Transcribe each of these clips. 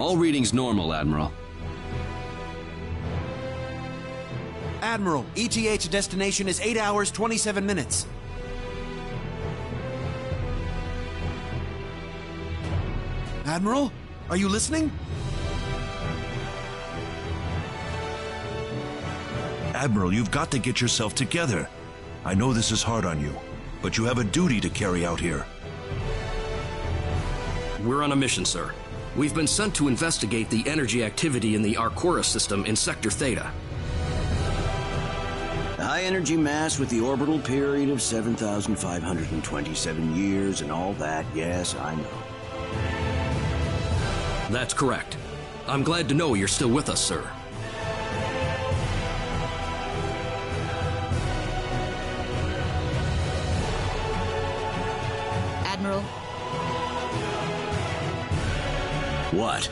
All readings normal, Admiral. Admiral, ETH destination is 8 hours, 27 minutes. Admiral, are you listening? Admiral, you've got to get yourself together. I know this is hard on you, but you have a duty to carry out here. We're on a mission, sir. We've been sent to investigate the energy activity in the Arcturus system in Sector Theta. The high energy mass with the orbital period of 7,527 years and all that, yes, I know. That's correct. I'm glad to know you're still with us, sir. Admiral? What?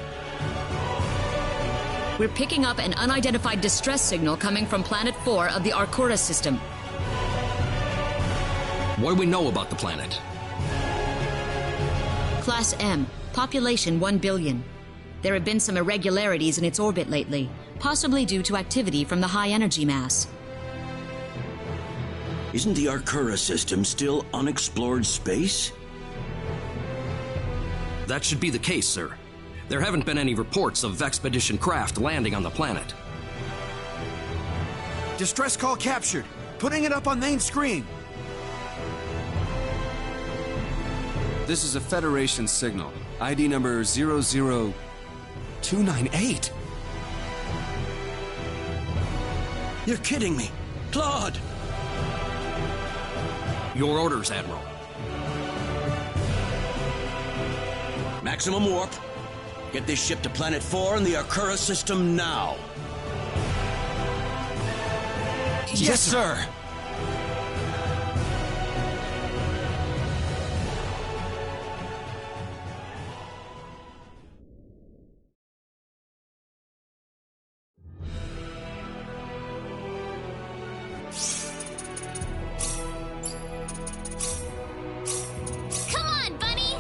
We're picking up an unidentified distress signal coming from Planet 4 of the Arcturus system. What do we know about the planet? Class M, population 1 billion. There have been some irregularities in its orbit lately, possibly due to activity from the high energy mass. Isn't the Arcturus system still unexplored space? That should be the case, sir. There haven't been any reports of Vexpedition craft landing on the planet. Distress call captured. Putting it up on main screen. This is a Federation signal. ID number 00298. You're kidding me. Claude! Your orders, Admiral. Maximum warp. Get this ship to Planet 4 in the Arcturus system now. Yes, sir. Come on, Bunny!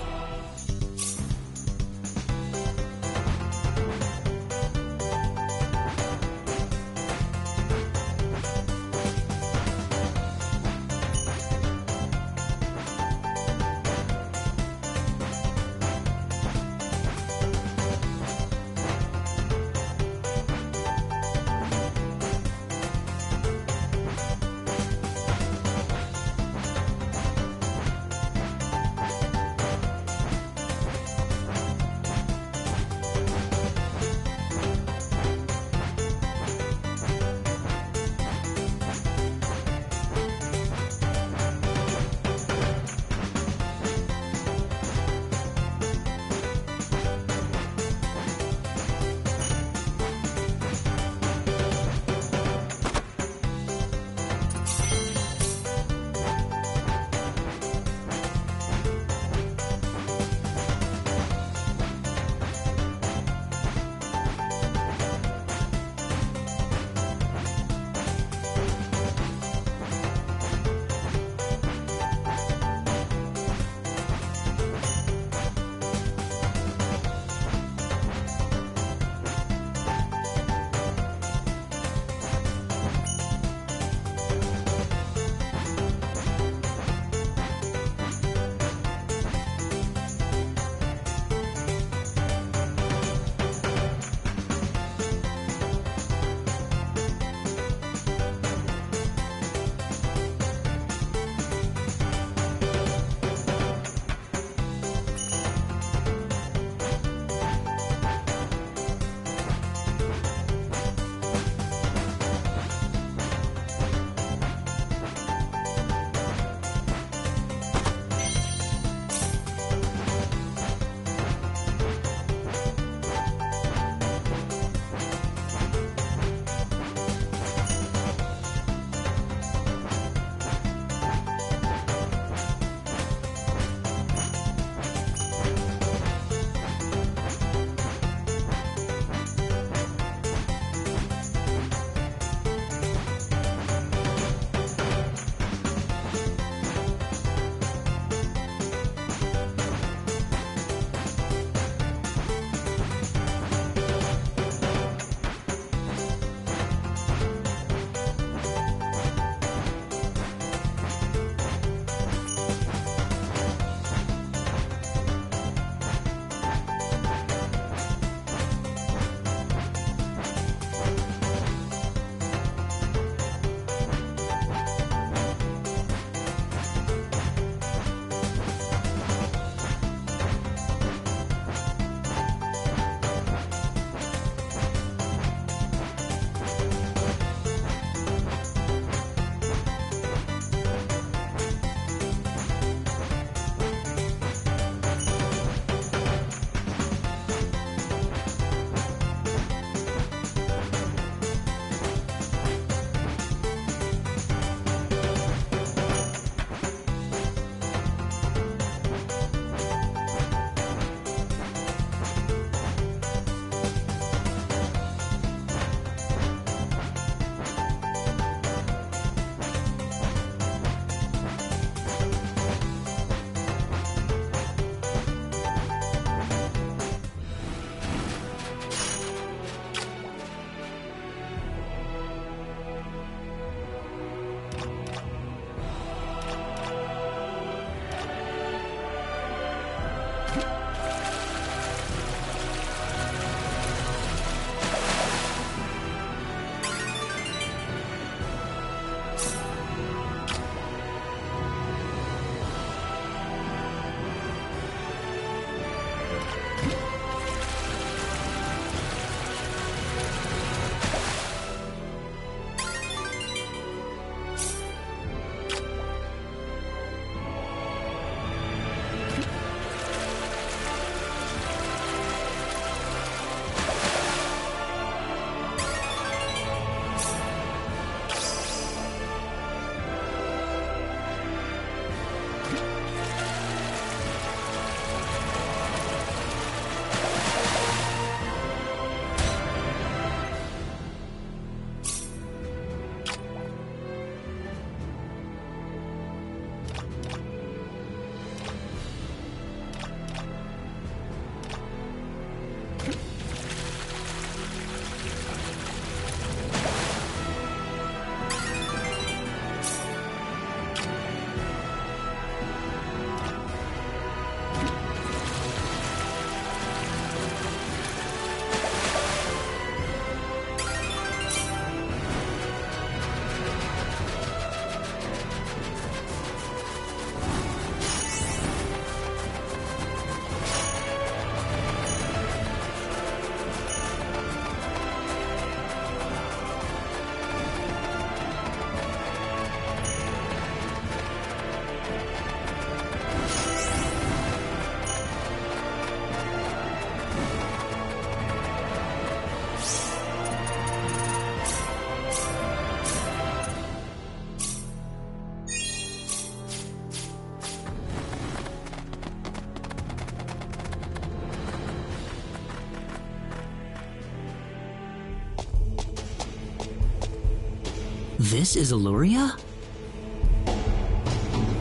This is Illuria?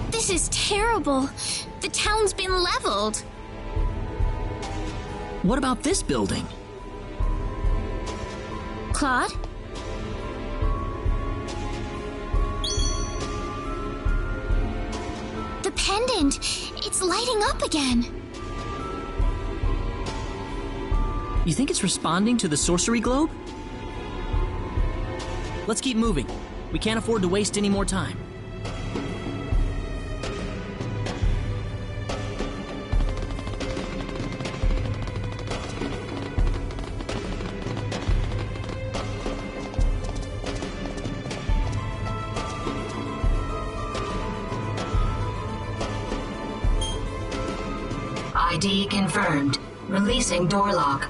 This is terrible. The town's been leveled. What about this building? Claude? The pendant! It's lighting up again! You think it's responding to the sorcery globe? Let's keep moving. We can't afford to waste any more time. ID confirmed. Releasing door lock.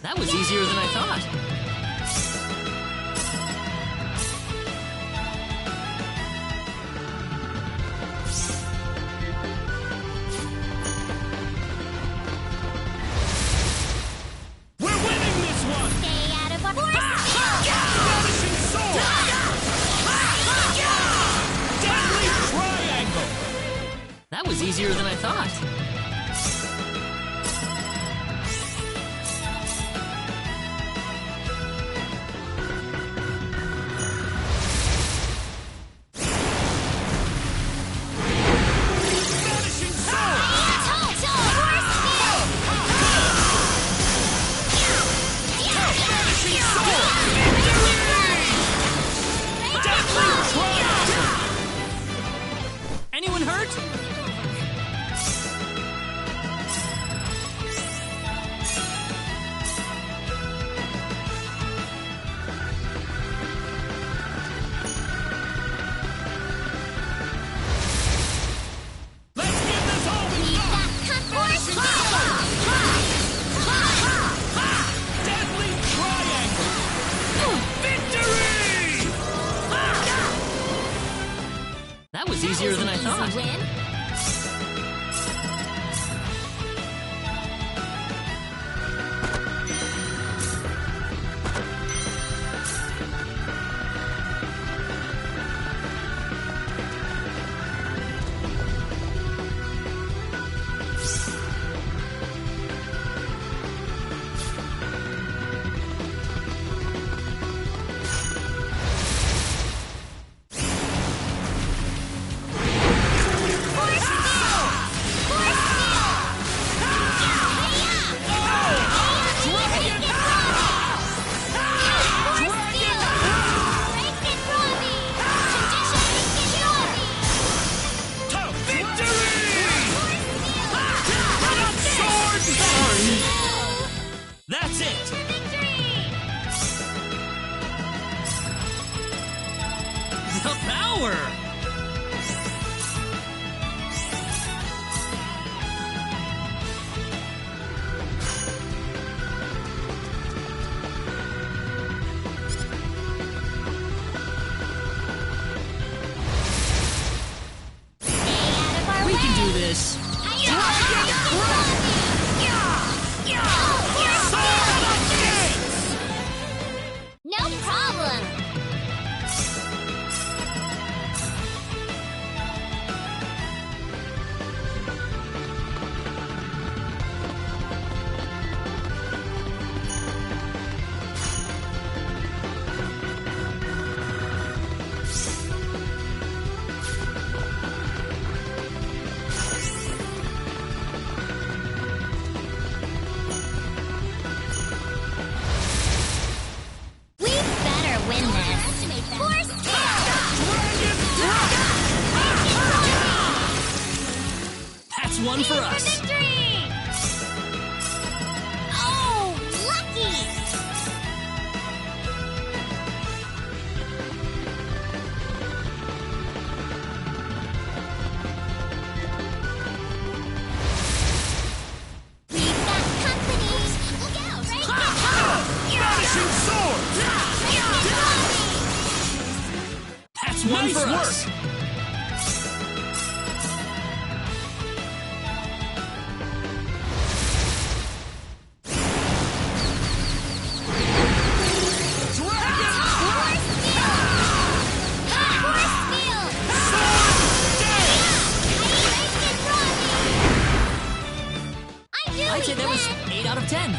That was easier than I thought. We're winning this one! Stay out of our force! Vanishing sword! Deadly triangle! That was easier than I thought. Anyone hurt? Let's get this over! Deadly triangle! Victory! That was easier than I thought. Win? do this. No problem. That's one for us. Victory! Oh, lucky! We've got company! Look out! Vanishing sword! That's one Nice for work. us. I'd say that was 8 out of 10.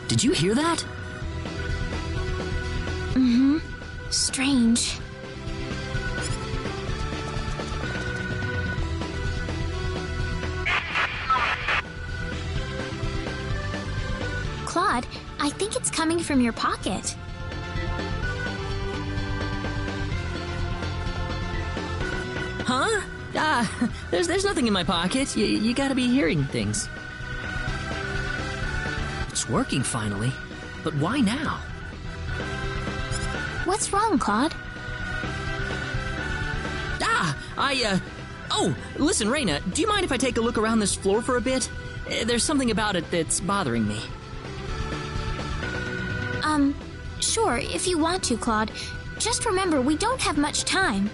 Did you hear that? Mm-hmm. Strange. Claude, I think it's coming from your pocket. Huh? There's nothing in my pocket. You gotta be hearing things. It's working finally. But why now? What's wrong, Claude? Oh, listen, Reyna, do you mind if I take a look around this floor for a bit? There's something about it that's bothering me. Sure, if you want to, Claude. Just remember, we don't have much time.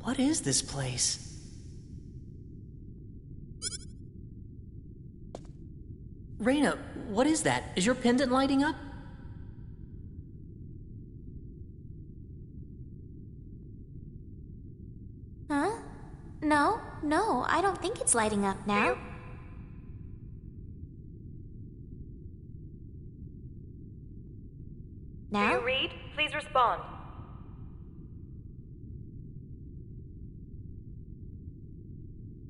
What is this place? Reyna, what is that? Is your pendant lighting up? Huh? No, I don't think it's lighting up now. Now? Do you read? Please respond.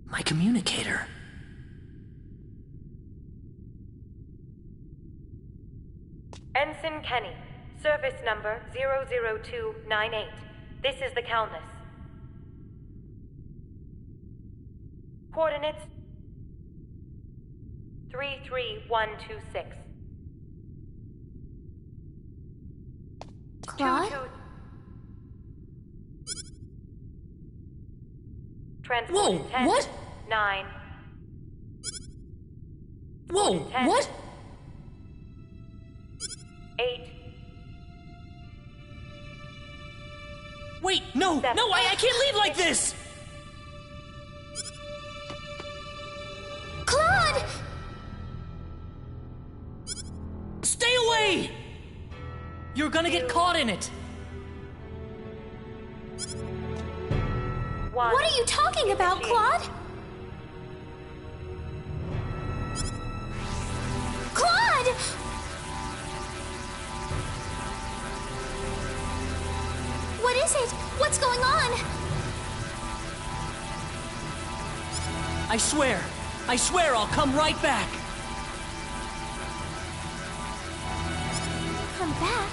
My communicator. Ensign Kenny, service number 00298. This is the Calnus. Coordinates 33126. Claude? Whoa, what? 9. Whoa, what? 8. Wait, no, 7. no, I can't leave like this! Claude! Stay away! You're gonna get caught in it! What are you talking about, Claude? Claude! What is it? What's going on? I swear I'll come right back! Come back?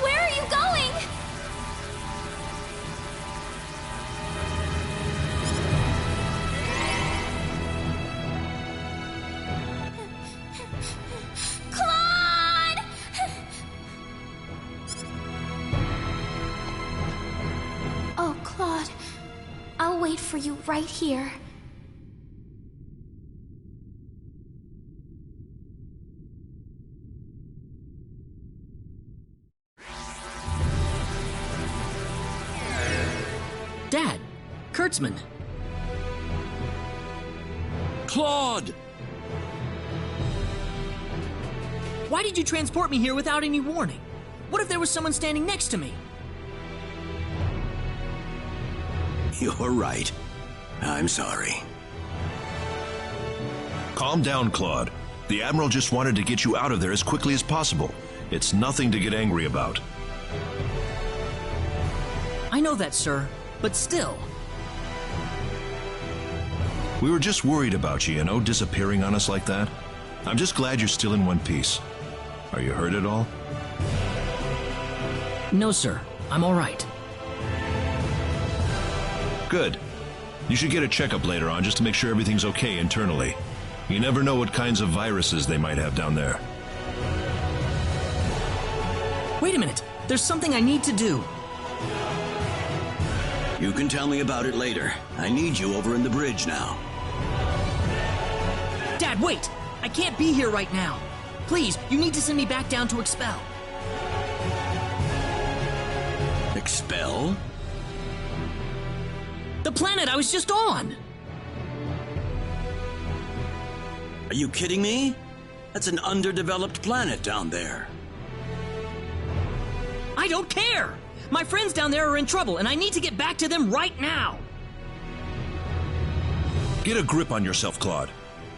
Where are you going? Claude! Oh, Claude. I'll wait for you right here. Dad, Kurtzman. Claude! Why did you transport me here without any warning? What if there was someone standing next to me? You're right. I'm sorry. Calm down, Claude. The Admiral just wanted to get you out of there as quickly as possible. It's nothing to get angry about. I know that, sir, but still. We were just worried about you, disappearing on us like that. I'm just glad you're still in one piece. Are you hurt at all? No, sir. I'm all right. Good. You should get a checkup later on just to make sure everything's okay internally. You never know what kinds of viruses they might have down there. Wait a minute. There's something I need to do. You can tell me about it later. I need you over in the bridge now. Dad, wait! I can't be here right now. Please, you need to send me back down to Expel. Expel? The planet I was just on! Are you kidding me? That's an underdeveloped planet down there. I don't care! My friends down there are in trouble, and I need to get back to them right now! Get a grip on yourself, Claude.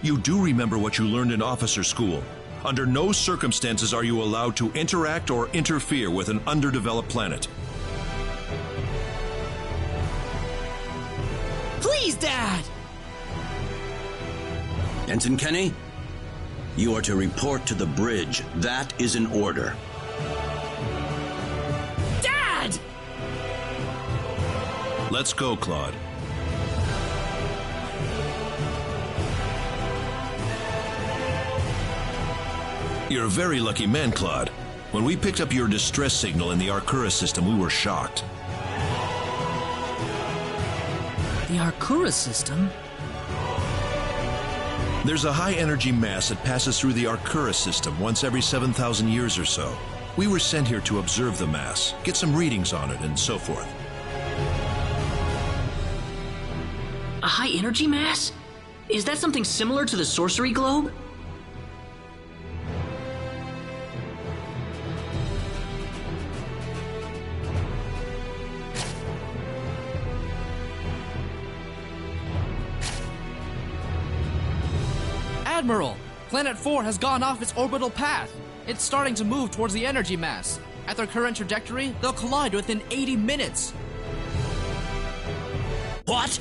You do remember what you learned in officer school. Under no circumstances are you allowed to interact or interfere with an underdeveloped planet. Please, Dad! Ensign Kenny, you are to report to the bridge. That is an order. Dad! Let's go, Claude. You're a very lucky man, Claude. When we picked up your distress signal in the Arcturus system, we were shocked. The Arcturus system? There's a high-energy mass that passes through the Arcturus system once every 7,000 years or so. We were sent here to observe the mass, get some readings on it, and so forth. A high-energy mass? Is that something similar to the sorcery globe? Admiral! Planet 4 has gone off its orbital path. It's starting to move towards the energy mass. At their current trajectory, they'll collide within 80 minutes. What?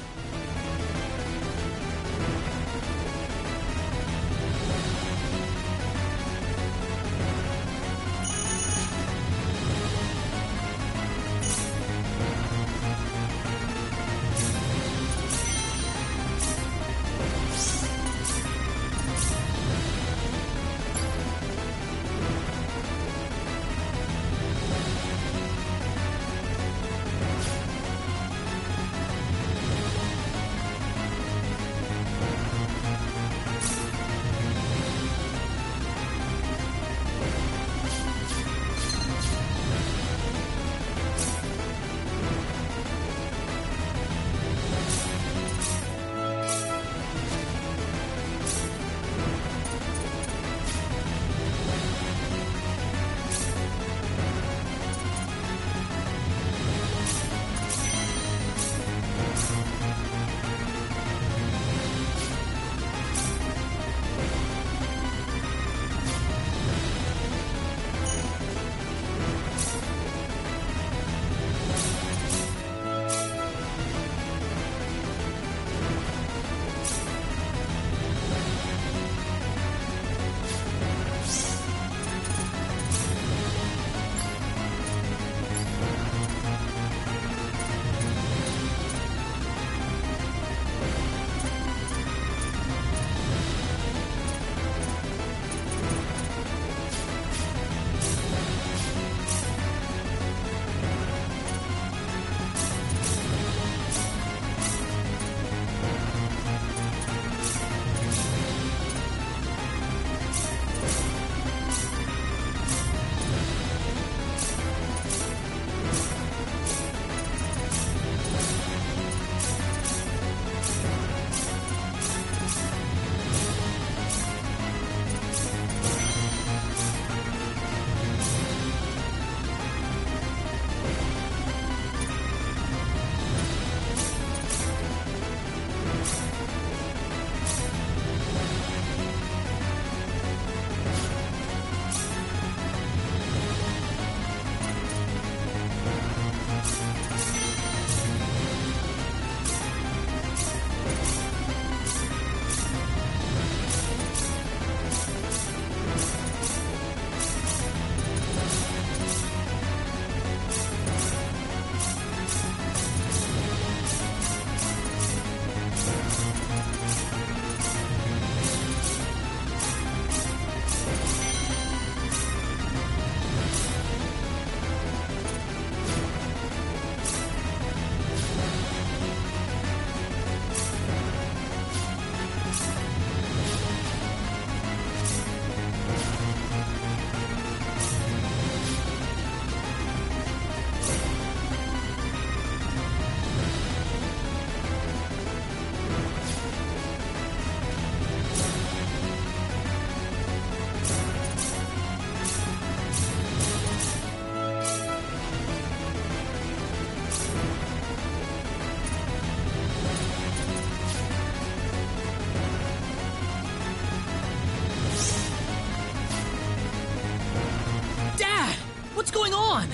What's going on?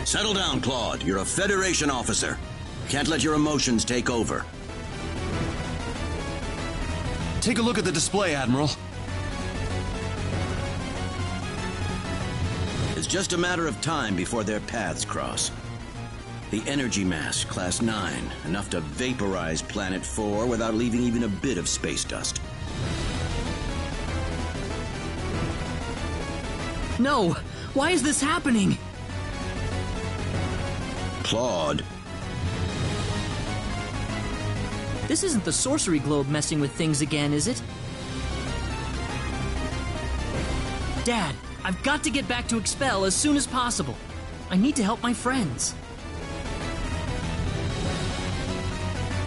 Settle down, Claude. You're a Federation officer. Can't let your emotions take over. Take a look at the display, Admiral. It's just a matter of time before their paths cross. The energy mass, Class 9, enough to vaporize Planet 4 without leaving even a bit of space dust. No! Why is this happening? Claude. This isn't the sorcery globe messing with things again, is it? Dad, I've got to get back to Expel as soon as possible. I need to help my friends.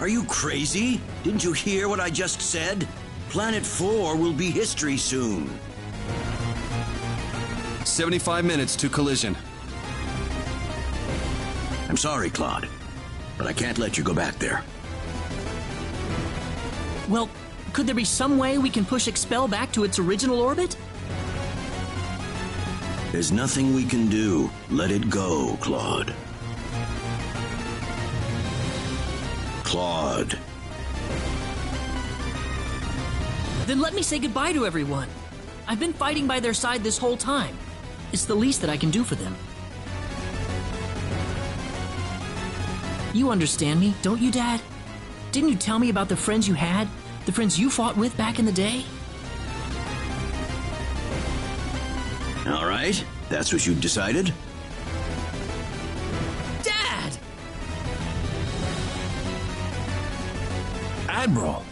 Are you crazy? Didn't you hear what I just said? Planet 4 will be history soon. 75 minutes to collision. I'm sorry, Claude, but I can't let you go back there. Well, could there be some way we can push Expel back to its original orbit? There's nothing we can do. Let it go, Claude. Claude. Then let me say goodbye to everyone. I've been fighting by their side this whole time. It's the least that I can do for them. You understand me, don't you, Dad? Didn't you tell me about the friends you had? The friends you fought with back in the day? All right, that's what you've decided? Dad! Admiral!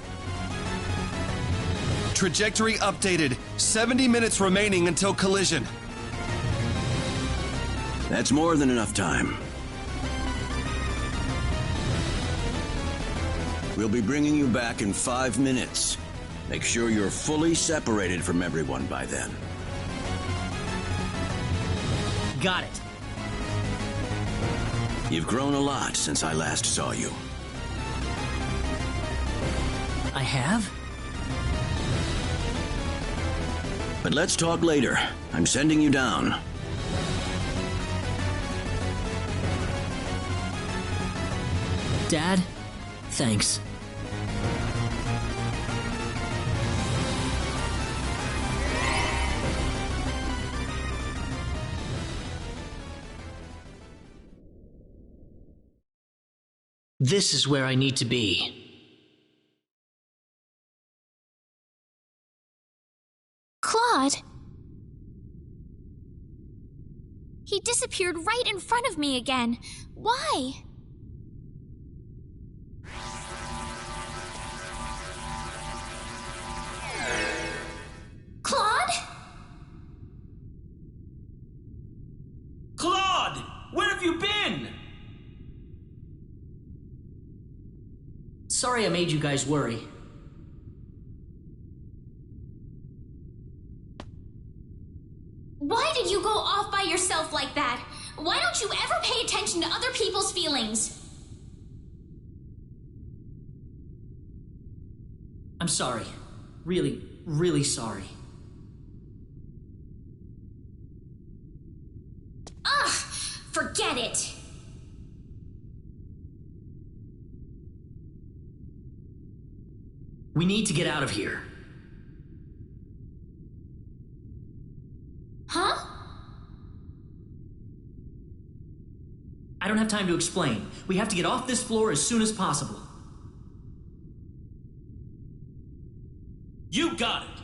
Trajectory updated. 70 minutes remaining until collision. That's more than enough time. We'll be bringing you back in 5 minutes. Make sure you're fully separated from everyone by then. Got it. You've grown a lot since I last saw you. I have? But let's talk later. I'm sending you down. Dad, thanks. This is where I need to be. Claude! He disappeared right in front of me again. Why? Claude? Claude! Where have you been? Sorry I made you guys worry. Why did you go off by yourself like that? Why don't you ever pay attention to other people's feelings? I'm sorry. Really, really sorry. Ugh! Forget it! We need to get out of here. Huh? I don't have time to explain. We have to get off this floor as soon as possible. You got it!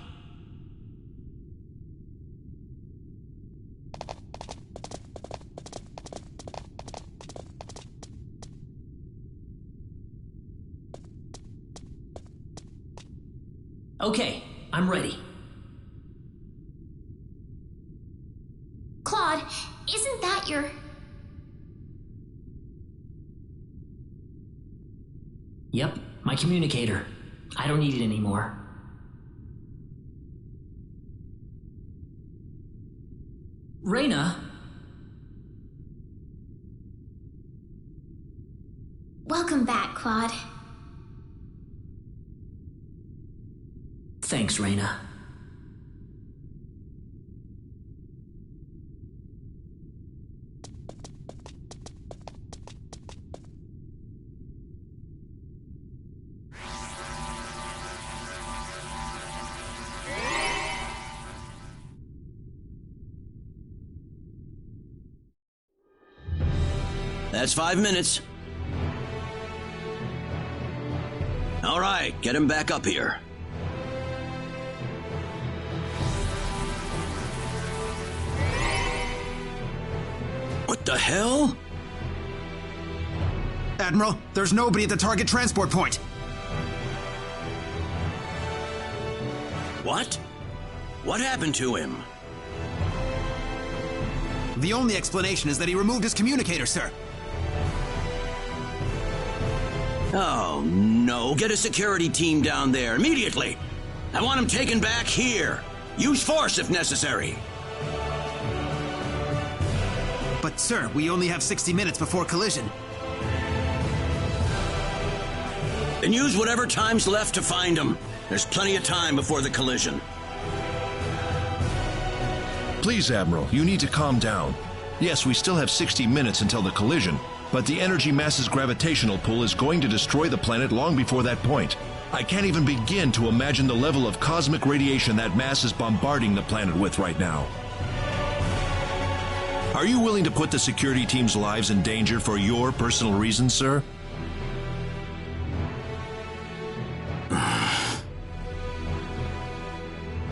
Okay, I'm ready. Claude, isn't that your... Yep, my communicator. I don't need it anymore. Reyna? Welcome back, Claude. Thanks, Reyna. That's 5 minutes. All right, get him back up here. What the hell? Admiral, there's nobody at the target transport point. What? What happened to him? The only explanation is that he removed his communicator, sir. Oh, no. Get a security team down there immediately. I want him taken back here. Use force if necessary. But, sir, we only have 60 minutes before collision. Then use whatever time's left to find him. There's plenty of time before the collision. Please, Admiral, you need to calm down. Yes, we still have 60 minutes until the collision, but the energy mass's gravitational pull is going to destroy the planet long before that point. I can't even begin to imagine the level of cosmic radiation that mass is bombarding the planet with right now. Are you willing to put the security team's lives in danger for your personal reasons, sir?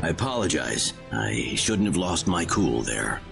I apologize. I shouldn't have lost my cool there.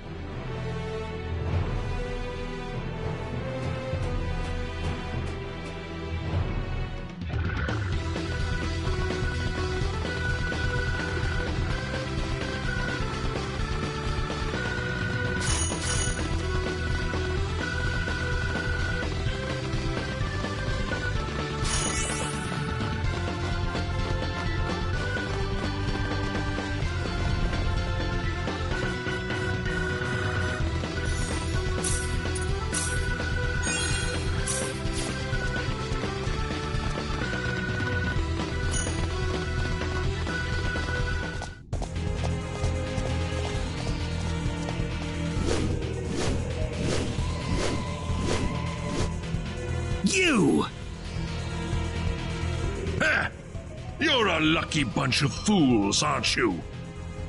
You! Ha! You're a lucky bunch of fools, aren't you?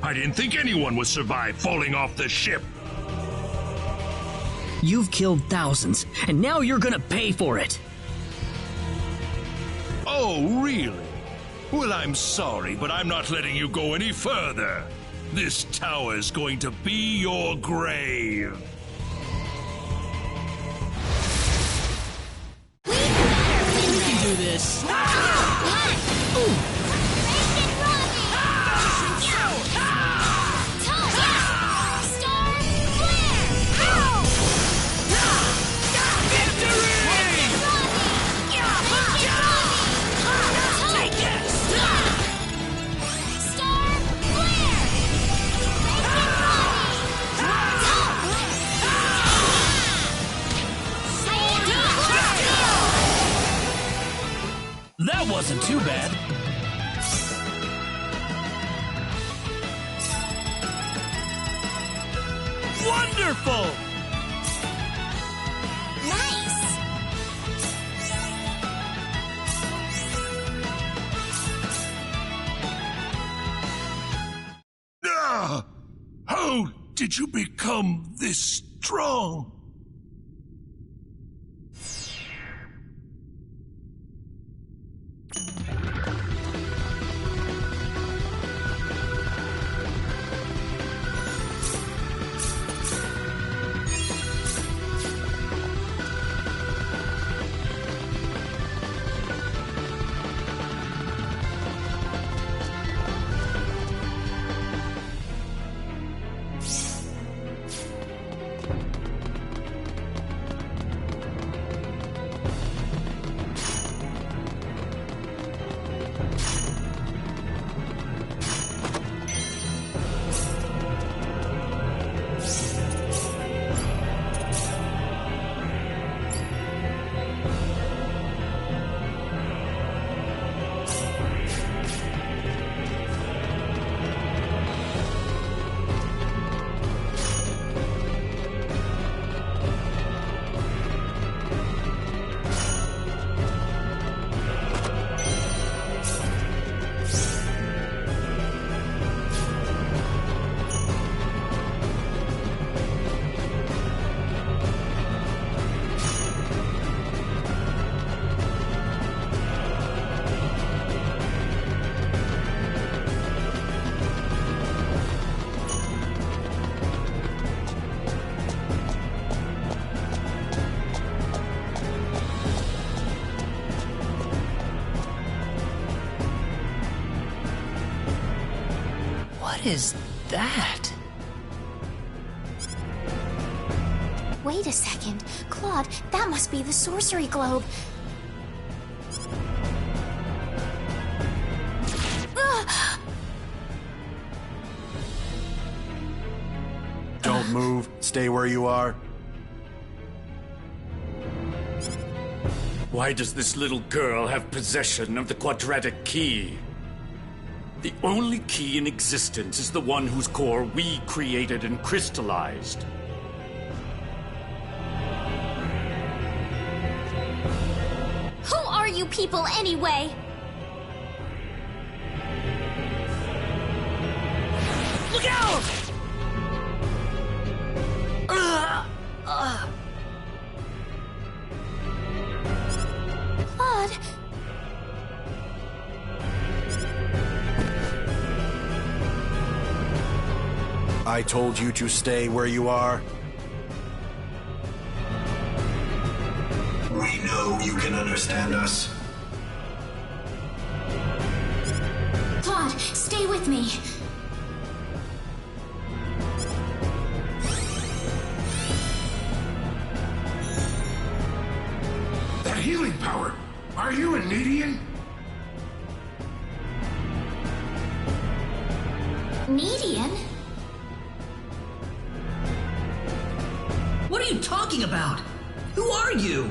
I didn't think anyone would survive falling off the ship. You've killed thousands, and now you're gonna pay for it. Oh, really? Well, I'm sorry, but I'm not letting you go any further. This tower's going to be your grave. We can do this. That wasn't too bad. Wonderful! Nice! Ah! How did you become this strong? What is that? Wait a second. Claude, that must be the sorcery globe. Don't move. Stay where you are. Why does this little girl have possession of the quadratic key? The only key in existence is the one whose core we created and crystallized. Who are you people anyway? Look out! Claude. I told you to stay where you are. We know you can understand us. Claude, stay with me. That healing power! Are you a Nedian? Nedian? What are you talking about? Who are you?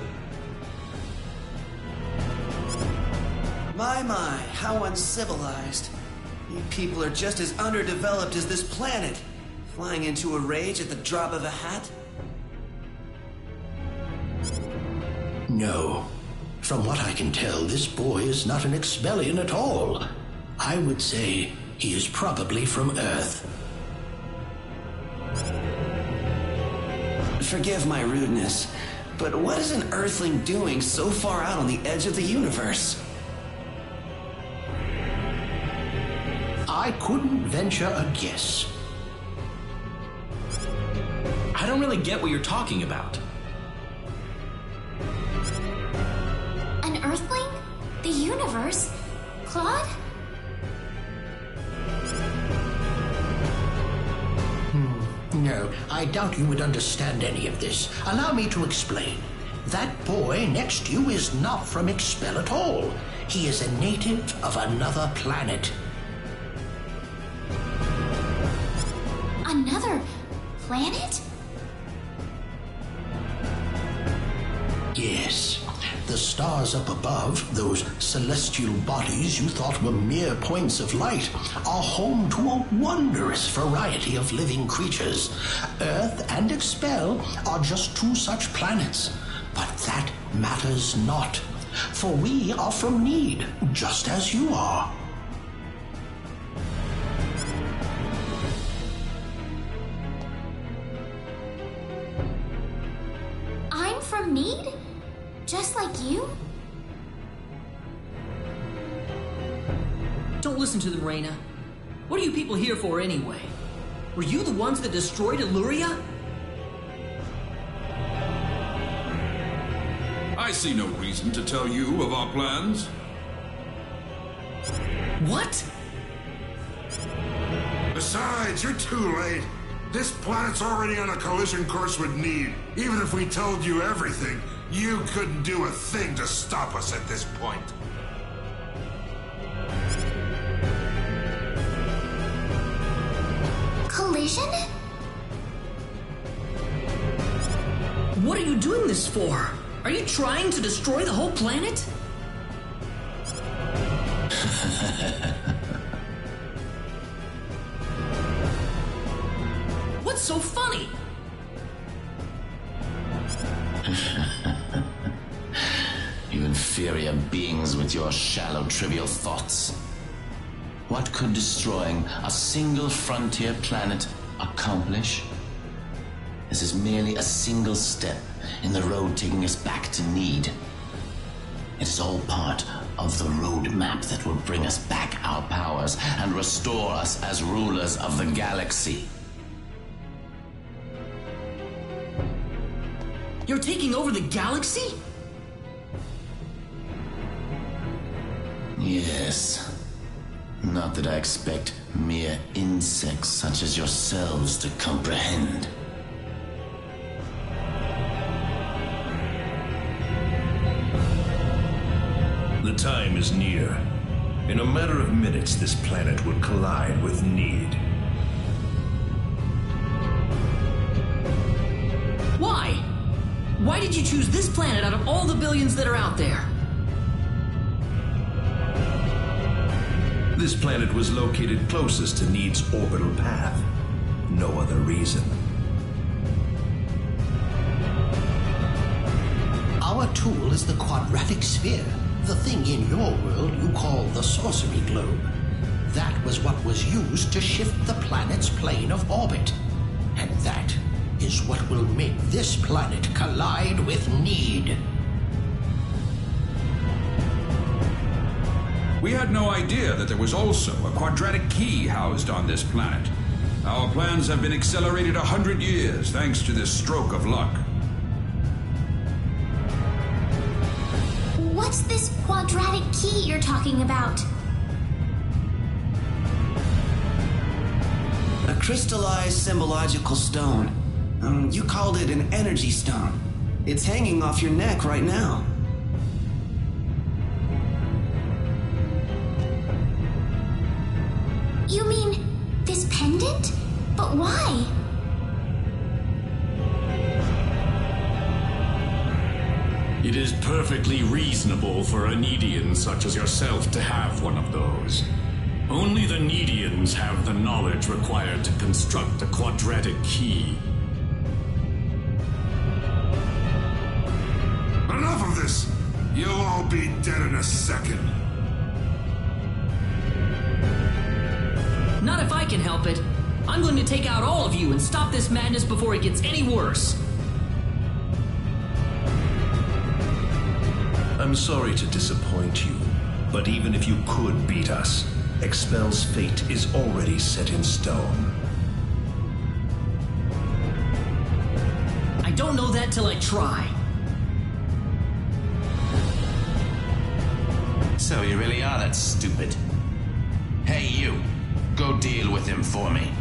My, how uncivilized. You people are just as underdeveloped as this planet. Flying into a rage at the drop of a hat? No. From what I can tell, this boy is not an Expellion at all. I would say he is probably from Earth. Forgive my rudeness, but what is an Earthling doing so far out on the edge of the universe? I couldn't venture a guess. I don't really get what you're talking about. An Earthling? The universe? Claude? No, I doubt you would understand any of this. Allow me to explain. That boy next to you is not from Expel at all. He is a native of another planet. Another planet? Yes. The stars up above, those celestial bodies you thought were mere points of light, are home to a wondrous variety of living creatures. Earth and Expel are just two such planets. But that matters not, for we are from Need, just as you are. I'm from Need? Just like you? Don't listen to them, Reyna. What are you people here for anyway? Were you the ones that destroyed Illuria? I see no reason to tell you of our plans. What? Besides, you're too late. This planet's already on a collision course with Need. Even if we told you everything, you couldn't do a thing to stop us at this point. Collision? What are you doing this for? Are you trying to destroy the whole planet? What's so funny? You inferior beings with your shallow, trivial thoughts. What could destroying a single frontier planet accomplish? This is merely a single step in the road taking us back to Need. It is all part of the roadmap that will bring us back our powers and restore us as rulers of the galaxy. You're taking over the galaxy? Yes. Not that I expect Mere insects such as yourselves to comprehend. The time is near. In a matter of minutes, this planet will collide with Need. Why? Why did you choose this planet out of all the billions that are out there? This planet was located closest to Need's orbital path. No other reason. Our tool is the quadratic sphere, the thing in your world you call the sorcery globe. That was what was used to shift the planet's plane of orbit. And that is what will make this planet collide with Need. We had no idea that there was also a quadratic key housed on this planet. Our plans have been accelerated 100 years thanks to this stroke of luck. What's this quadratic key you're talking about? A crystallized symbological stone. You called it an energy stone. It's hanging off your neck right now. You mean this pendant? But why? It is perfectly reasonable for a Needian such as yourself to have one of those. Only the Needians have the knowledge required to construct a quadratic key. Enough of this! You'll all be dead in a second. Not if I can help it. I'm going to take out all of you and stop this madness before it gets any worse. I'm sorry to disappoint you, but even if you could beat us, Expel's fate is already set in stone. I don't know that till I try. So you really are that stupid. Hey, you. Go deal with him for me.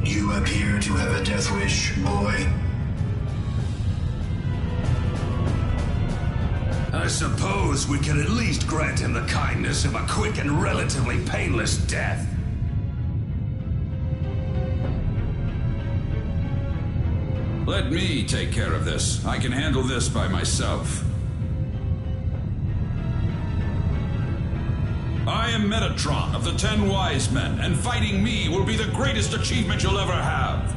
You appear to have a death wish, boy. I suppose we can at least grant him the kindness of a quick and relatively painless death. Let me take care of this. I can handle this by myself. I am Metatron of the 10 Wise Men, and fighting me will be the greatest achievement you'll ever have.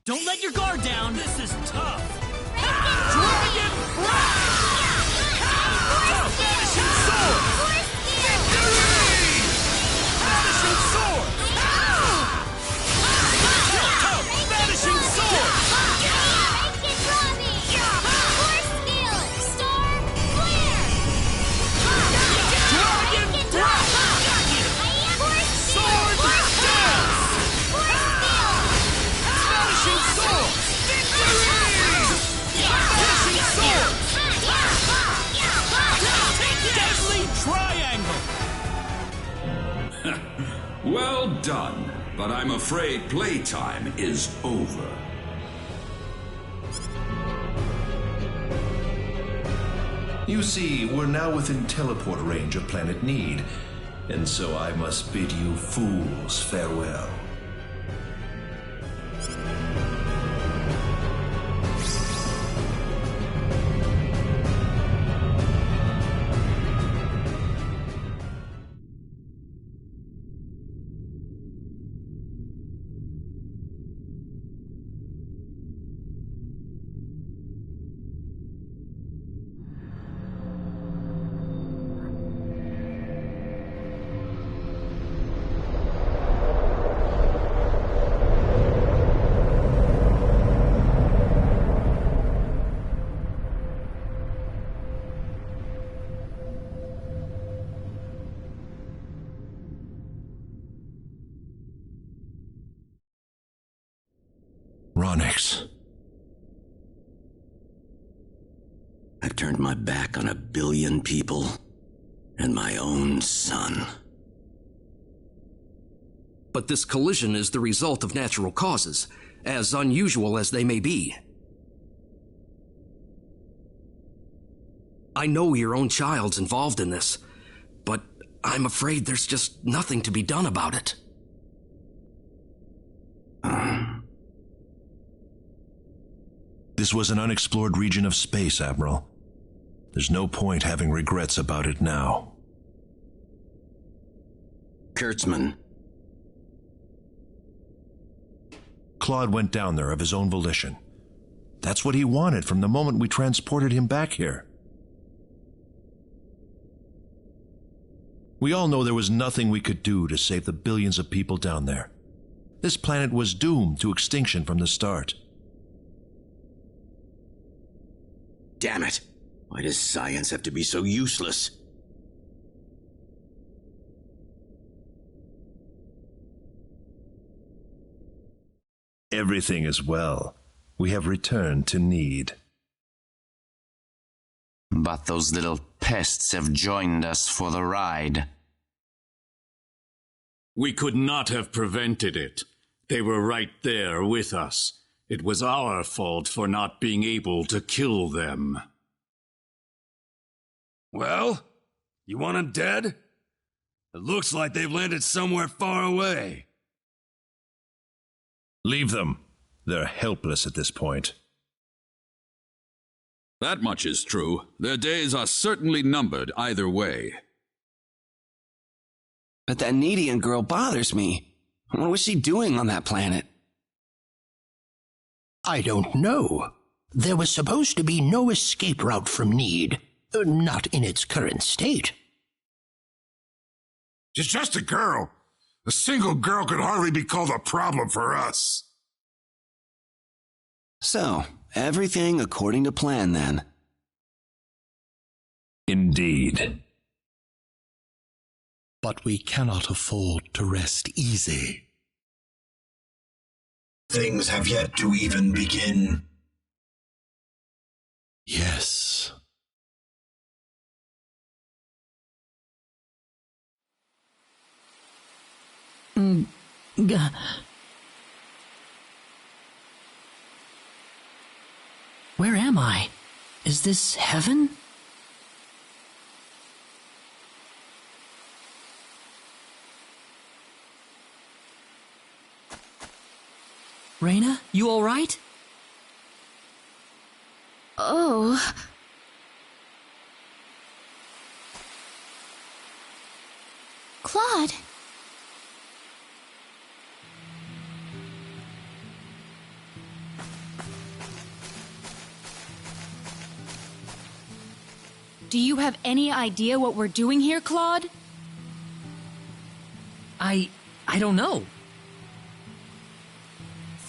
Don't let your guard down. This is tough. Dragon Breath! Vanishing Sword! Victory! Vanishing Sword! Vanishing Sword! Well done, but I'm afraid playtime is over. You see, we're now within teleport range of Planet Need, and so I must bid you fools farewell. Ronix. turned my back on 1 billion people and my own son. But this collision is the result of natural causes, as unusual as they may be. I know your own child's involved in this, but I'm afraid there's just nothing to be done about it. This was an unexplored region of space, Admiral. There's no point having regrets about it now. Kurtzman. Claude went down there of his own volition. That's what he wanted from the moment we transported him back here. We all know there was nothing we could do to save the billions of people down there. This planet was doomed to extinction from the start. Damn it! Why does science have to be so useless? Everything is well. We have returned to Need. But those little pests have joined us for the ride. We could not have prevented it. They were right there with us. It was our fault for not being able to kill them. Well, you want them dead? It looks like they've landed somewhere far away. Leave them. They're helpless at this point. That much is true. Their days are certainly numbered either way. But that Needian girl bothers me. What was she doing on that planet? I don't know. There was supposed to be no escape route from Need. Not in its current state. She's just a girl. A single girl could hardly be called a problem for us. So, everything according to plan then. Indeed. But we cannot afford to rest easy. Things have yet to even begin. Yes. Where am I? Is this heaven? Reyna, you all right? Oh. Claude. Do you have any idea what we're doing here, Claude? I don't know.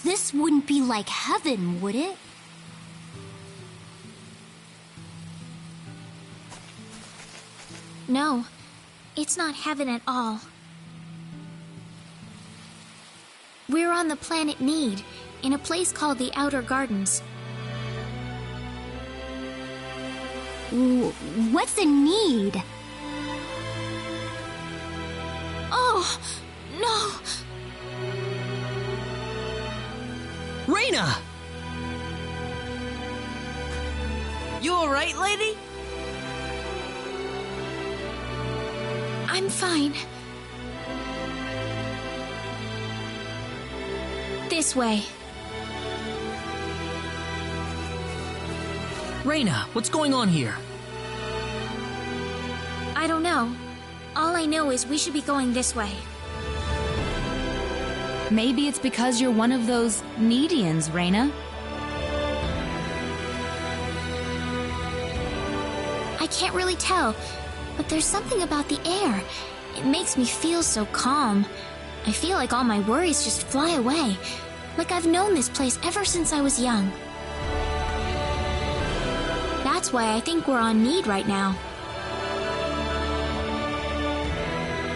This wouldn't be like heaven, would it? No, it's not heaven at all. We're on the planet Need, in a place called the Outer Gardens. What's a need? Oh, no! Reyna! You alright, lady? I'm fine. This way. Reyna, what's going on here? I don't know. All I know is we should be going this way. Maybe it's because you're one of those Needians, Reyna. I can't really tell, but there's something about the air. It makes me feel so calm. I feel like all my worries just fly away, like I've known this place ever since I was young. That's why I think we're on Need right now.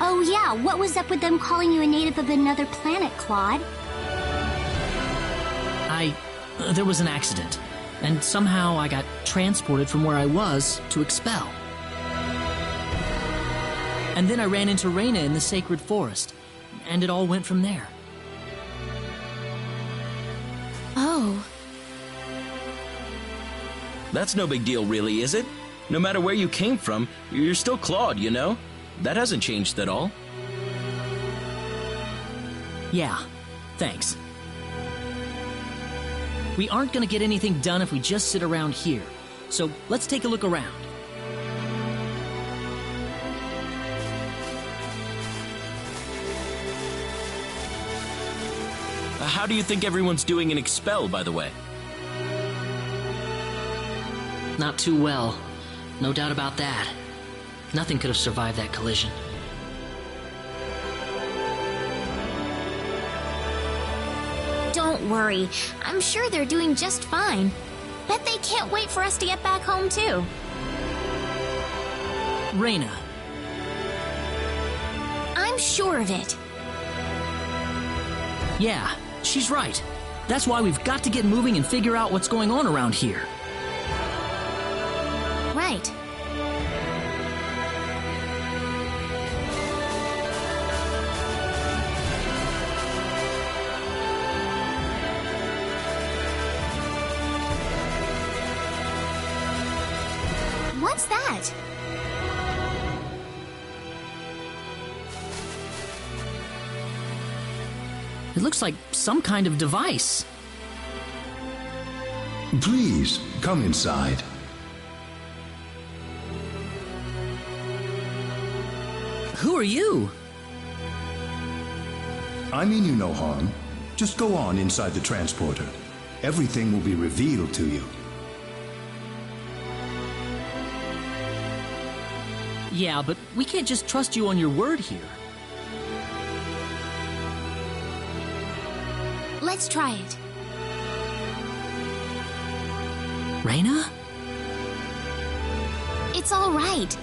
Oh yeah, what was up with them calling you a native of another planet, Claude? There was an accident. and somehow I got transported from where I was to Expel. And then I ran into Reyna in the sacred forest, and it all went from there. Oh. That's no big deal, really, is it? No matter where you came from, you're still Claude, you know? That hasn't changed at all. Yeah, thanks. We aren't gonna get anything done if we just sit around here, so let's take a look around. How do you think everyone's doing in Expel, by the way? Not too well. No doubt about that. Nothing could have survived that collision. Don't worry. I'm sure they're doing just fine. Bet they can't wait for us to get back home, too. Reyna. I'm sure of it. Yeah, she's right. That's why we've got to get moving and figure out what's going on around here. Right. What's that? It looks like some kind of device. Please, come inside. Who are you? I mean you no harm. Just go on inside the transporter. Everything will be revealed to you. Yeah, but we can't just trust you on your word here. Let's try it. Reyna? It's all right.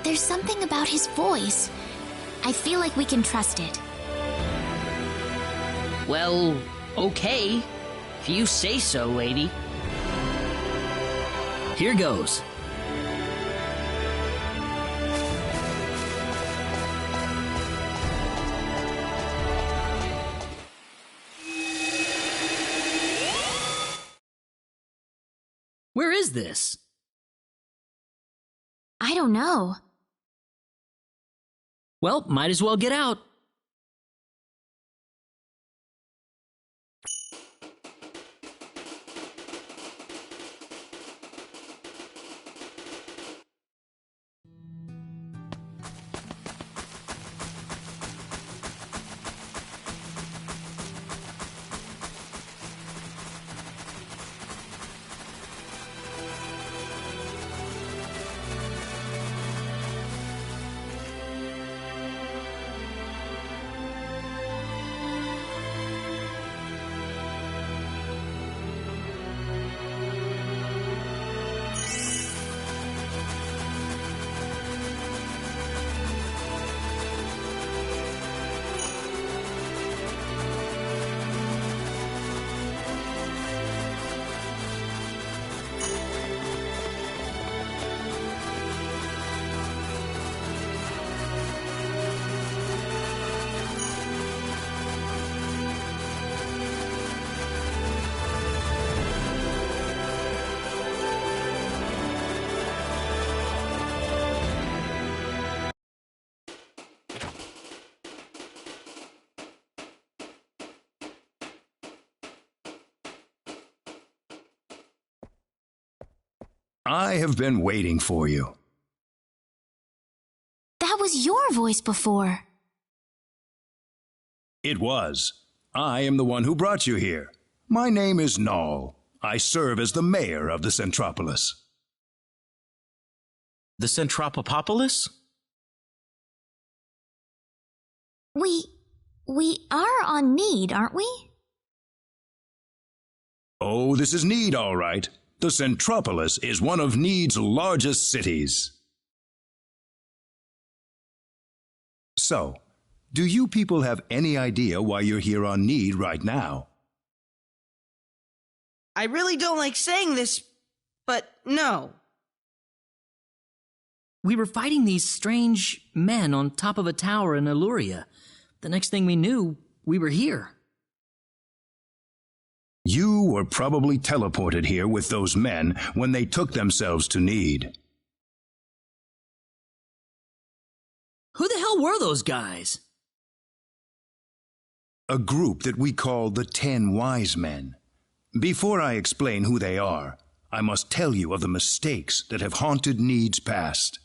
There's something about his voice. I feel like we can trust it. Well, okay. If you say so, lady. Here goes. Where is this? I don't know. Well, might as well get out. I have been waiting for you. That was your voice before. It was. I am the one who brought you here. My name is Null. I serve as the mayor of the Centropolis. The Centropolis? We are on Need, aren't we? Oh, this is Need, all right. The Centropolis is one of Need's largest cities. So, do you people have any idea why you're here on Need right now? I really don't like saying this, but no. We were fighting these strange men on top of a tower in Illuria. The next thing we knew, we were here. You were probably teleported here with those men when they took themselves to Need. Who the hell were those guys? A group that we call the 10 Wise Men. Before I explain who they are, I must tell you of the mistakes that have haunted Need's past.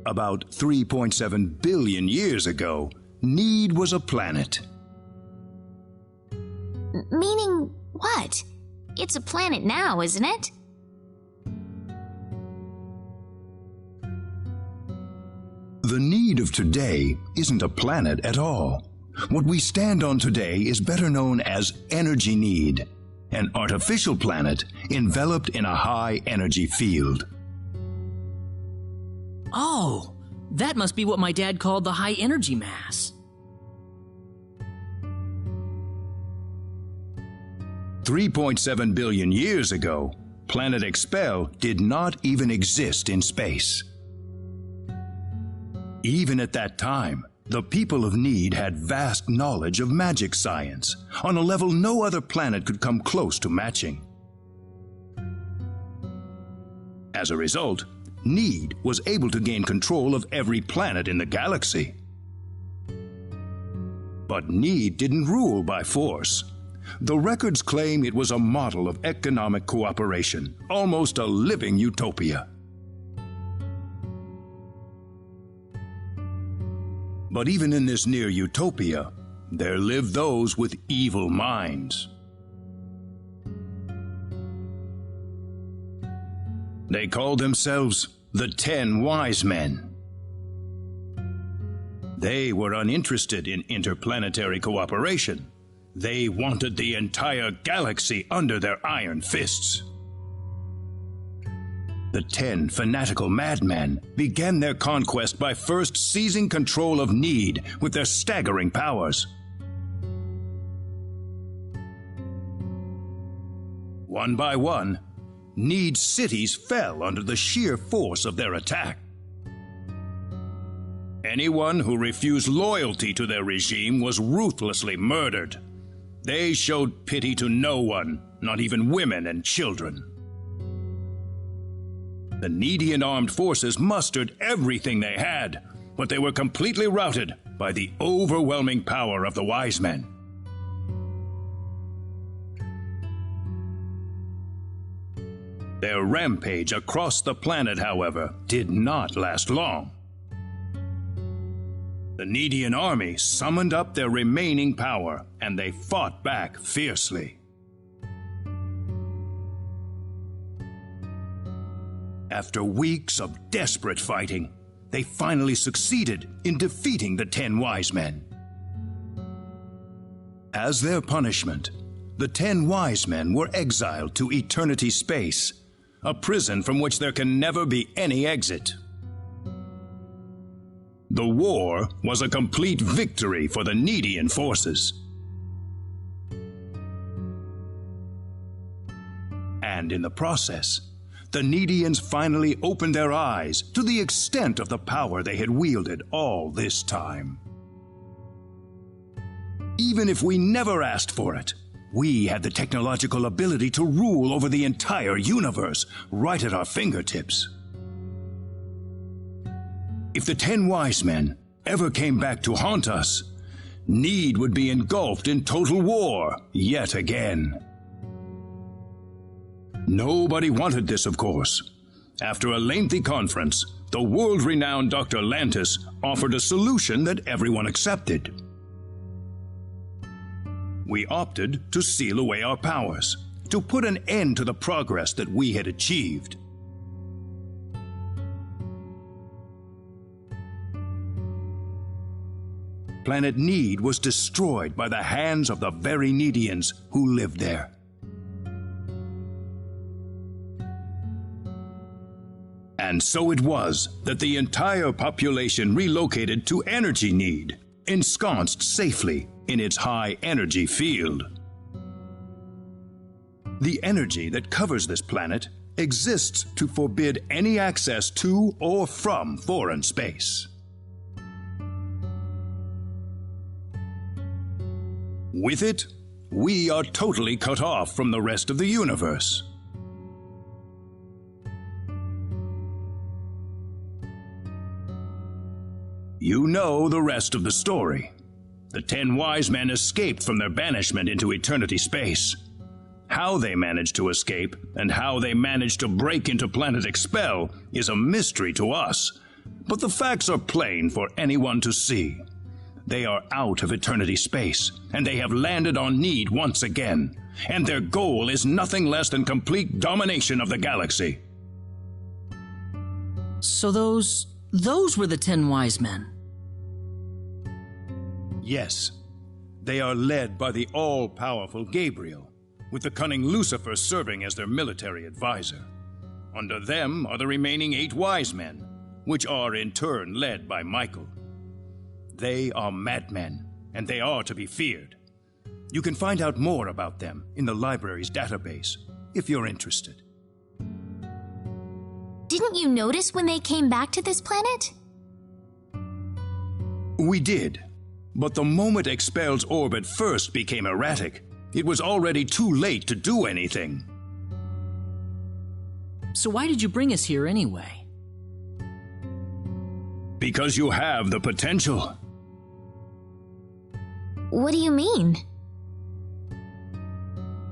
About 3.7 billion years ago, Need was a planet. Meaning what? It's a planet now, isn't it? The Need of today isn't a planet at all. What we stand on today is better known as Energy Need, an artificial planet enveloped in a high-energy field. Oh, that must be what my dad called the high energy mass. 3.7 billion years ago, Planet Expel did not even exist in space. Even at that time, the people of Need had vast knowledge of magic science, on a level no other planet could come close to matching. As a result, Need was able to gain control of every planet in the galaxy. But Need didn't rule by force. The records claim it was a model of economic cooperation, almost a living utopia. But even in this near utopia, there lived those with evil minds. They called themselves the 10 Wise Men. They were uninterested in interplanetary cooperation. They wanted the entire galaxy under their iron fists. The 10 fanatical madmen began their conquest by first seizing control of Need with their staggering powers. One by one, Need's cities fell under the sheer force of their attack. Anyone who refused loyalty to their regime was ruthlessly murdered. They showed pity to no one, not even women and children. The Needian armed forces mustered everything they had, but they were completely routed by the overwhelming power of the Wise Men. Their rampage across the planet, however, did not last long. The Needian army summoned up their remaining power, and they fought back fiercely. After weeks of desperate fighting, they finally succeeded in defeating the 10 Wise Men. As their punishment, the 10 Wise Men were exiled to Eternity Space, a prison from which there can never be any exit. The war was a complete victory for the Needian forces. And in the process, the Needians finally opened their eyes to the extent of the power they had wielded all this time. Even if we never asked for it, we had the technological ability to rule over the entire universe right at our fingertips. If the 10 Wise Men ever came back to haunt us, Need would be engulfed in total war yet again. Nobody wanted this, of course. After a lengthy conference, the world-renowned Dr. Lantis offered a solution that everyone accepted. We opted to seal away our powers, to put an end to the progress that we had achieved. Planet Need was destroyed by the hands of the very Needians who lived there. And so it was that the entire population relocated to Energy Need, ensconced safely in its high energy field. The energy that covers this planet exists to forbid any access to or from foreign space. With it, we are totally cut off from the rest of the universe. You know the rest of the story. The 10 wise men escaped from their banishment into eternity space. How they managed to escape and how they managed to break into Planet Expel is a mystery to us, but the facts are plain for anyone to see. They are out of eternity space, and they have landed on Need once again, and their goal is nothing less than complete domination of the galaxy. So those were the 10 wise men. Yes, they are led by the all-powerful Gabriel, with the cunning Lucifer serving as their military advisor. Under them are the remaining 8 wise men, which are in turn led by Michael. They are madmen, and they are to be feared. You can find out more about them in the library's database, if you're interested. Didn't you notice when they came back to this planet? We did, but the moment Expel's orbit first became erratic, it was already too late to do anything. So why did you bring us here anyway? Because you have the potential. What do you mean?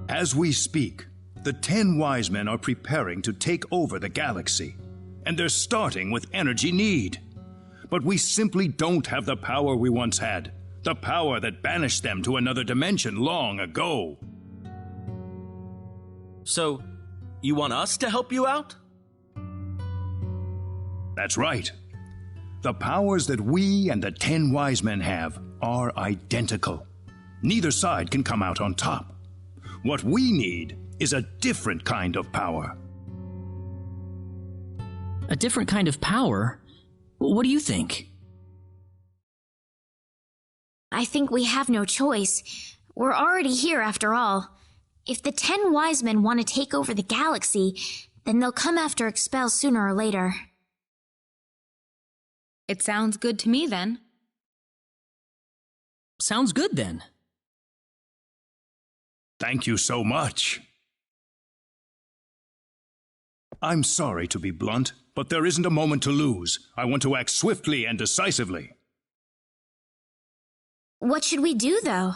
As we speak, the 10 wise men are preparing to take over the galaxy, and they're starting with energy need. But we simply don't have the power we once had, the power that banished them to another dimension long ago. So, you want us to help you out? That's right. The powers that we and the 10 wise men have are identical. Neither side can come out on top. What we need is a different kind of power. A different kind of power? What do you think? I think we have no choice. We're already here after all. If the 10 wise men want to take over the galaxy, then they'll come after Expel sooner or later. It sounds good to me then. Sounds good then. Thank you so much. I'm sorry to be blunt, but there isn't a moment to lose. I want to act swiftly and decisively. What should we do, though?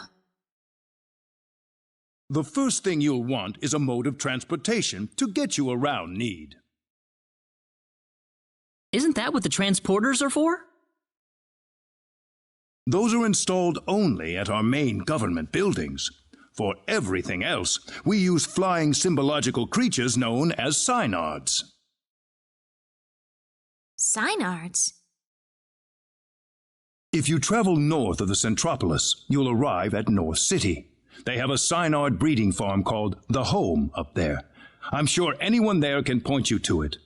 The first thing you'll want is a mode of transportation to get you around Need. Isn't that what the transporters are for? Those are installed only at our main government buildings. For everything else, we use flying symbological creatures known as synards. Synards? If you travel north of the Centropolis, you'll arrive at North City. They have a synard breeding farm called The Home up there. I'm sure anyone there can point you to it.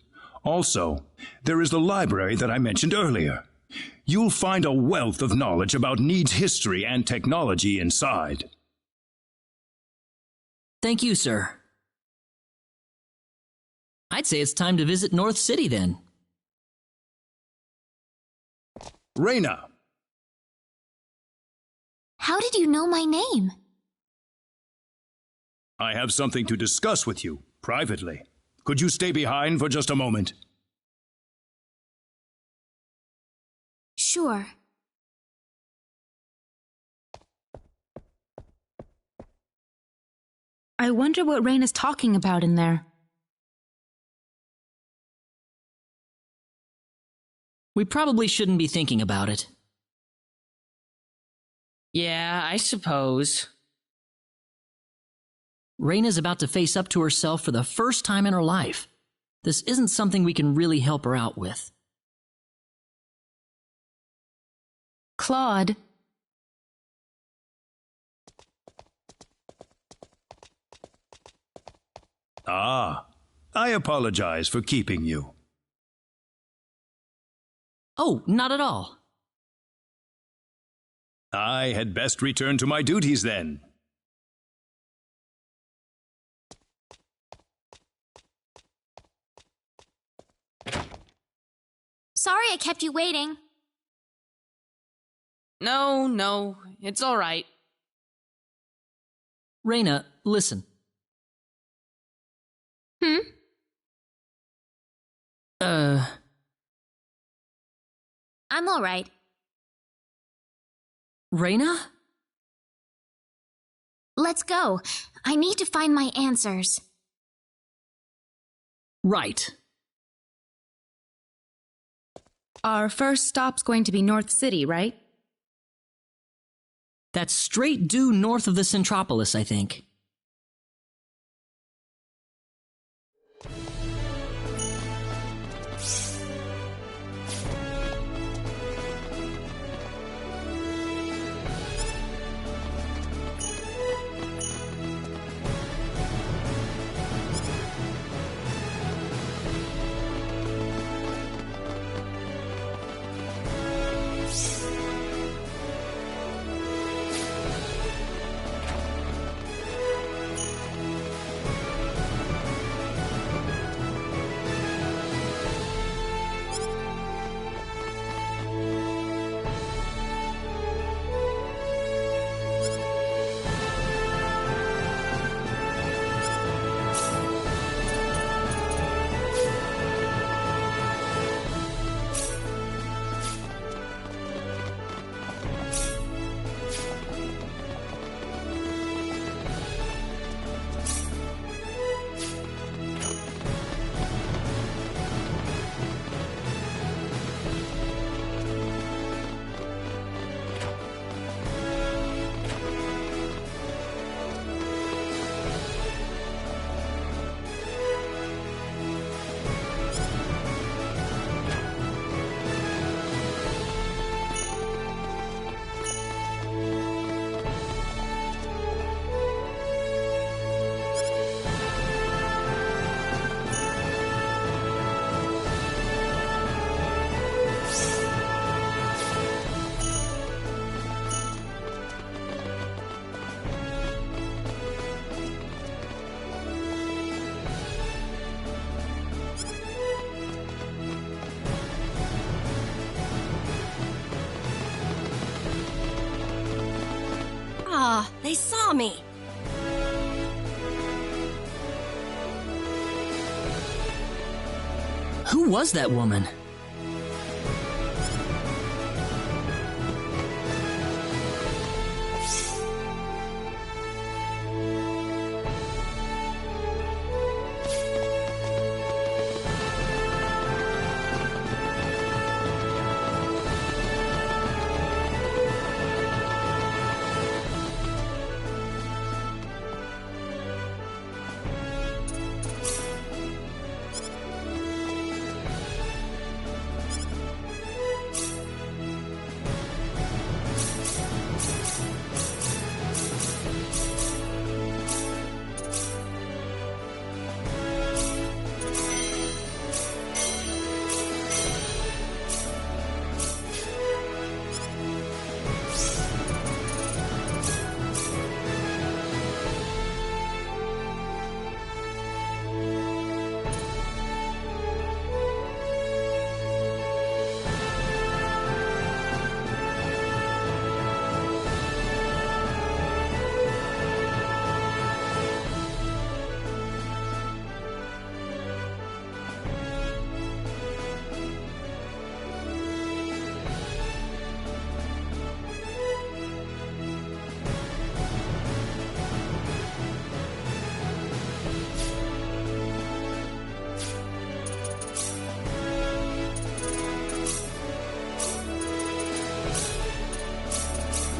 Also, there is the library that I mentioned earlier. You'll find a wealth of knowledge about Need's history and technology inside. Thank you, sir. I'd say it's time to visit North City then. Reyna! How did you know my name? I have something to discuss with you, privately. Could you stay behind for just a moment? Sure. I wonder what Reyna's talking about in there. We probably shouldn't be thinking about it. Yeah, I suppose. Reyna's about to face up to herself for the first time in her life. This isn't something we can really help her out with. Claude. Ah, I apologize for keeping you. Oh, not at all. I had best return to my duties then. Sorry I kept you waiting. No, it's all right. Reyna, listen. I'm all right. Reyna? Let's go. I need to find my answers. Right. Our first stop's going to be North City, right? That's straight due north of the Centropolis, I think. They saw me. Who was that woman?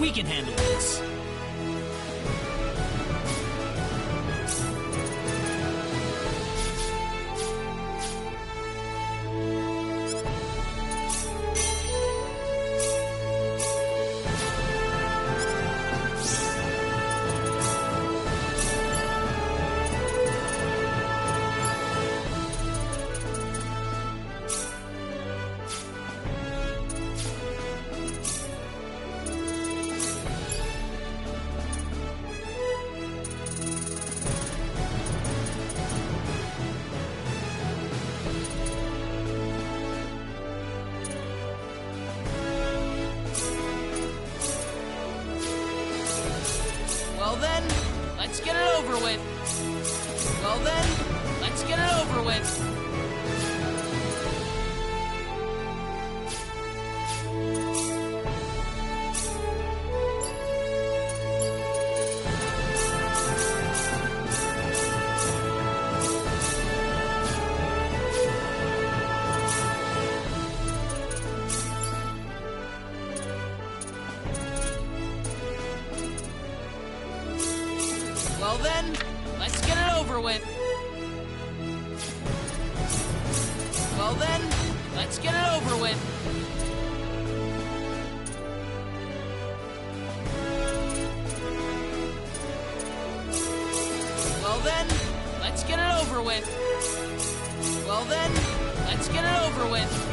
We can handle this. with. Well then, let's get it over with. Well then, let's get it over with. Well then, let's get it over with. Well then, let's get it over with.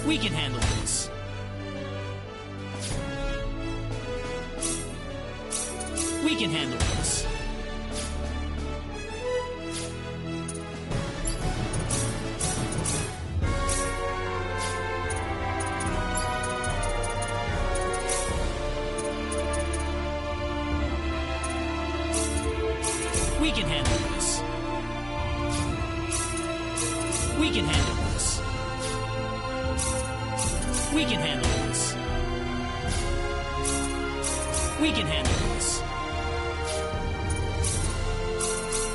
We can handle this. We can handle this. We can handle this. We can handle this. We can handle this. We can handle this.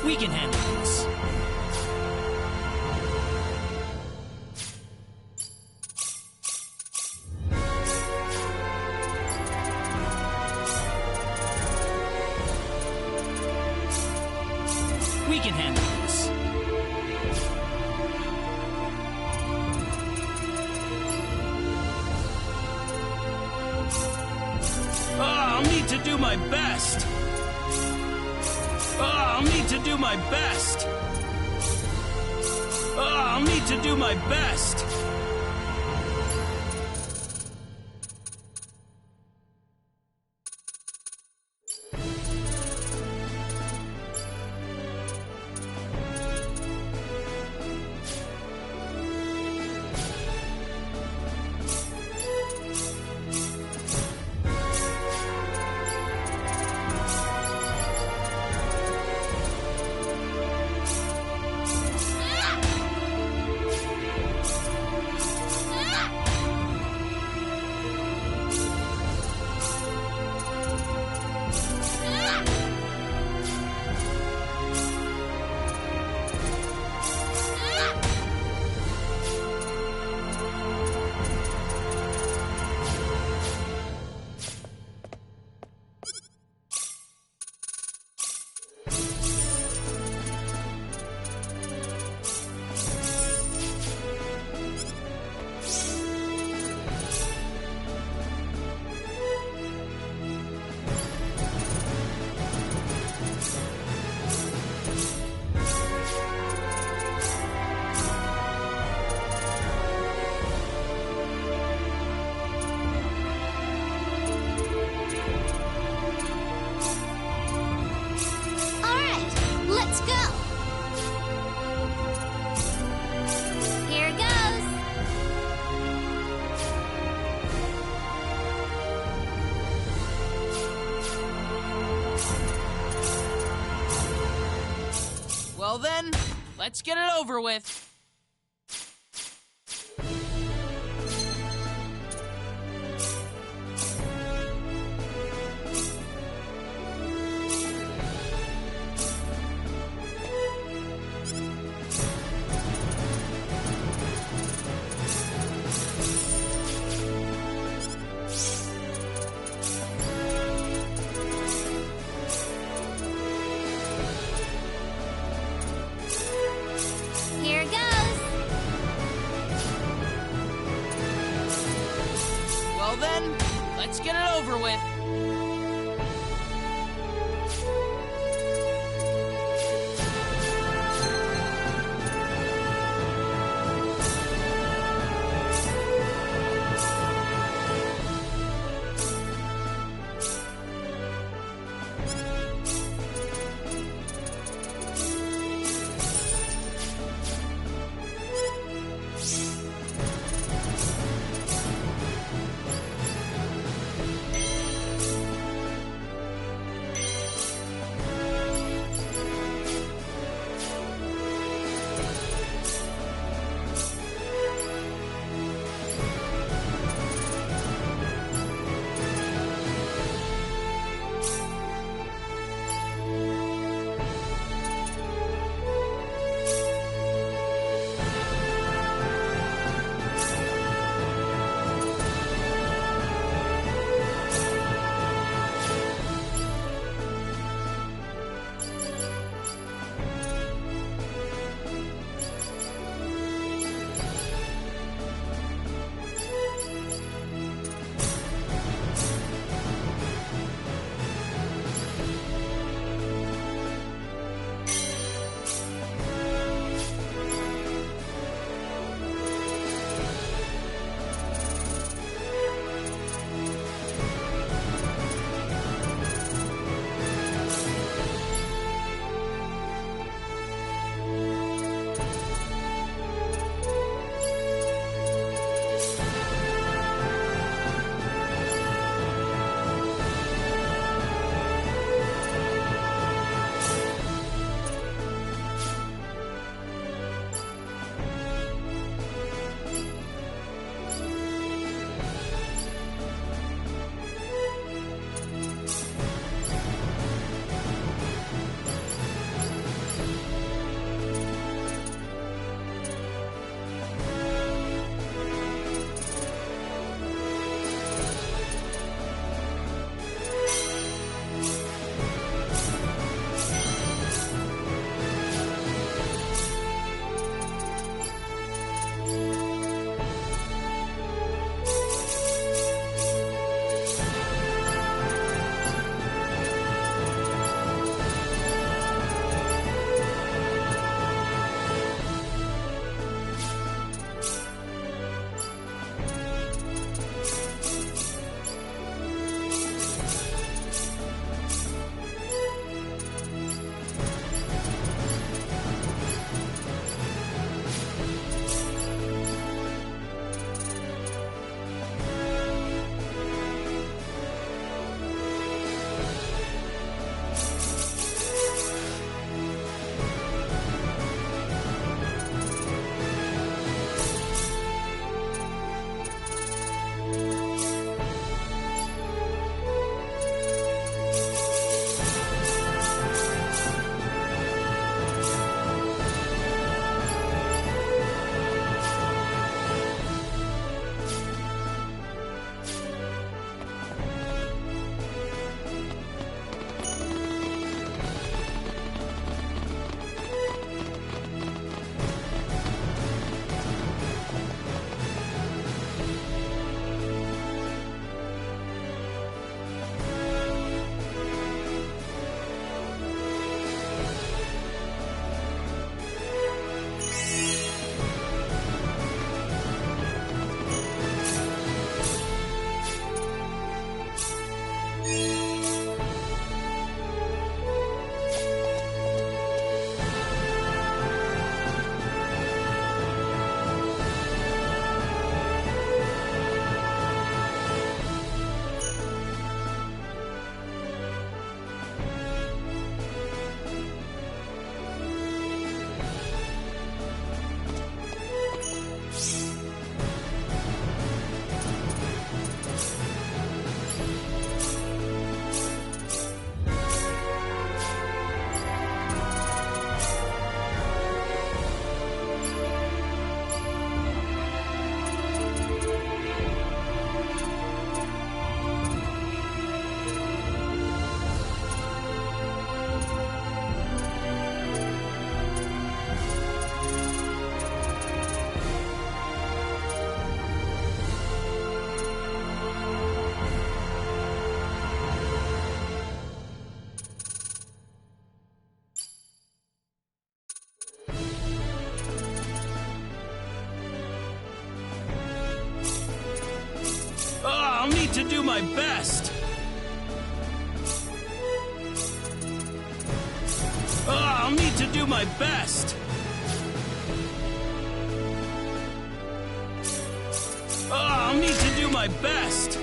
We can handle this. We can handle this. I'll need to do my best. I'll need to do my best. I'll need to do my best. Let's go! Here goes! Well then, let's get it over with. Here goes! Well then, let's get it over with. need to do my best. I'll need to do my best. I'll need to do my best.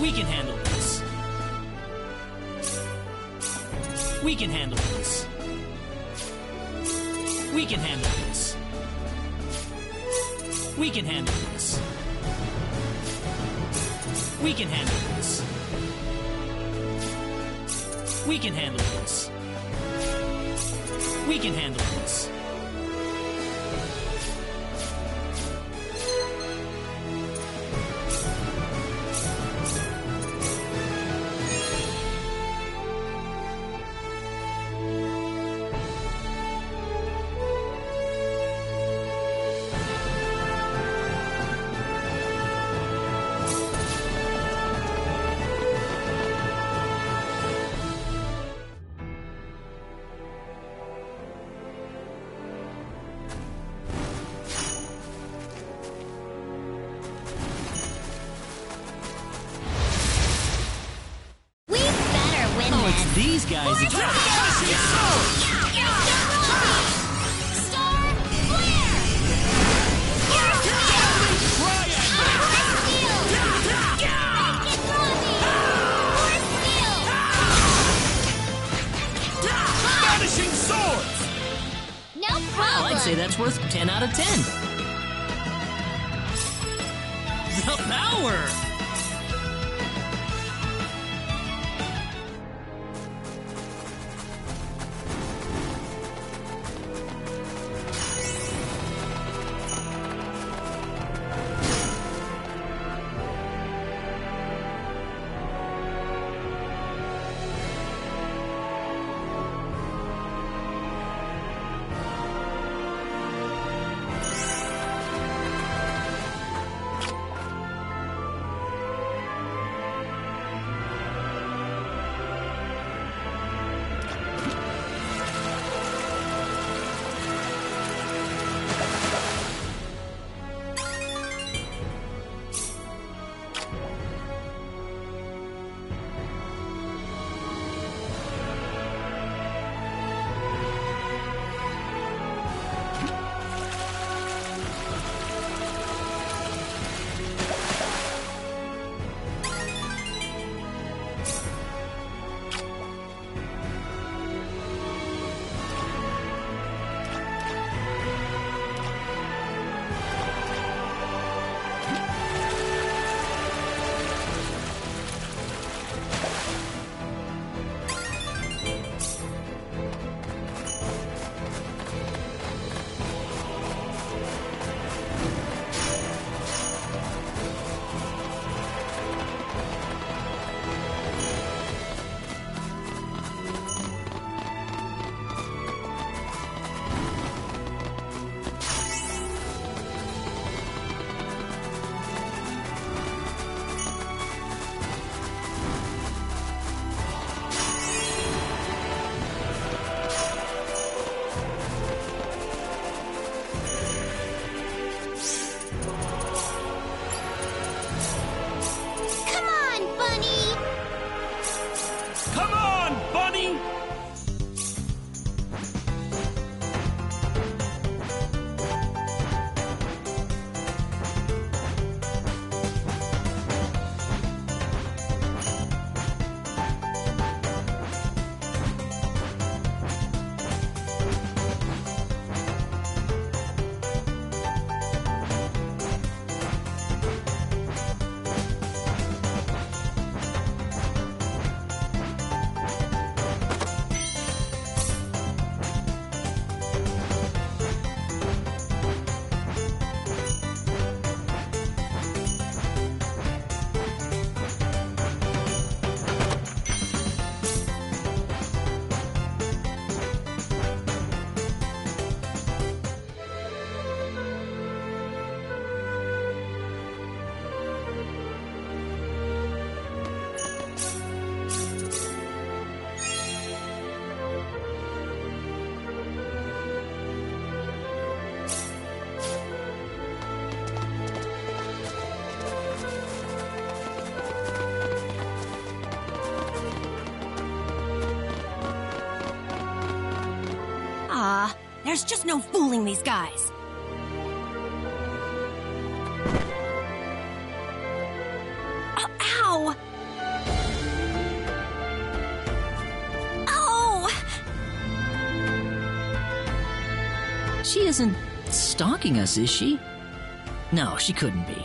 We can handle this. We can handle this. We can handle this. We can handle this. We can handle this. We can handle this. We can handle this. These guys are Vanishing swords! No problem! Well, I'd say that's worth 10 out of 10. The power! There's just no fooling these guys. Oh, ow! Oh! She isn't stalking us, is she? No, she couldn't be.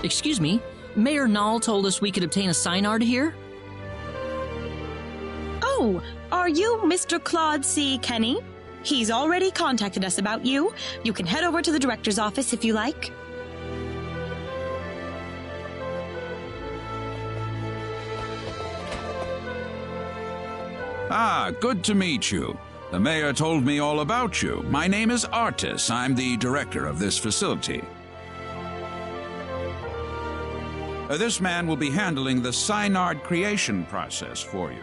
Excuse me, Mayor Nall told us we could obtain a Synard here? Oh, are you Mr. Claude C. Kenny? He's already contacted us about you. You can head over to the director's office if you like. Ah, good to meet you. The mayor told me all about you. My name is Artis. I'm the director of this facility. This man will be handling the Synard creation process for you.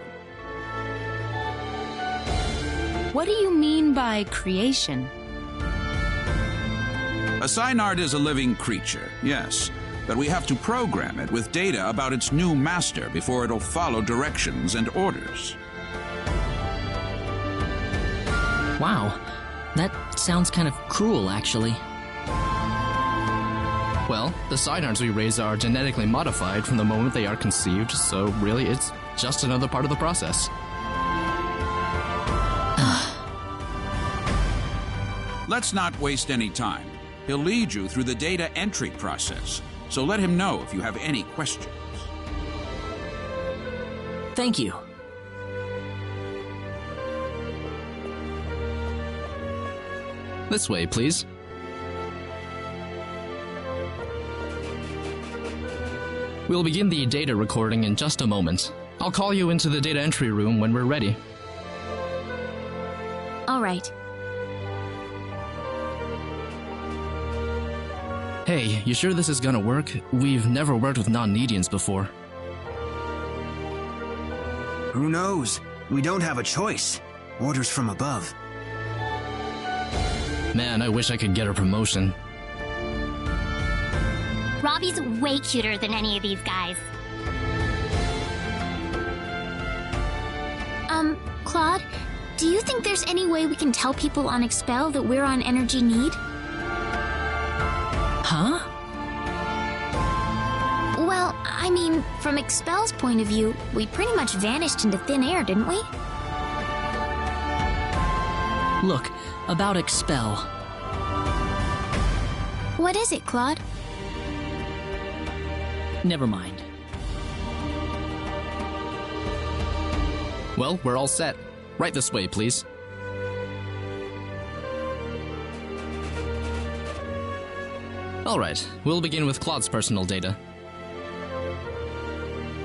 What do you mean by creation? A Synard is a living creature, yes, but we have to program it with data about its new master before it'll follow directions and orders. Wow, that sounds kind of cruel, actually. Well, the Synards we raise are genetically modified from the moment they are conceived, so really it's just another part of the process. Let's not waste any time. He'll lead you through the data entry process, so let him know if you have any questions. Thank you. This way, please. We'll begin the data recording in just a moment. I'll call you into the data entry room when we're ready. All right. Hey, you sure this is gonna work? We've never worked with non-Nedians before. Who knows? We don't have a choice. Orders from above. Man, I wish I could get a promotion. Robbie's way cuter than any of these guys. Claude, do you think there's any way we can tell people on Expel that we're on energy need? Huh? Well, I mean, from Expel's point of view, we pretty much vanished into thin air, didn't we? Look, about Expel. What is it, Claude? Never mind. Well, we're all set. Right this way, please. Alright, we'll begin with Claude's personal data.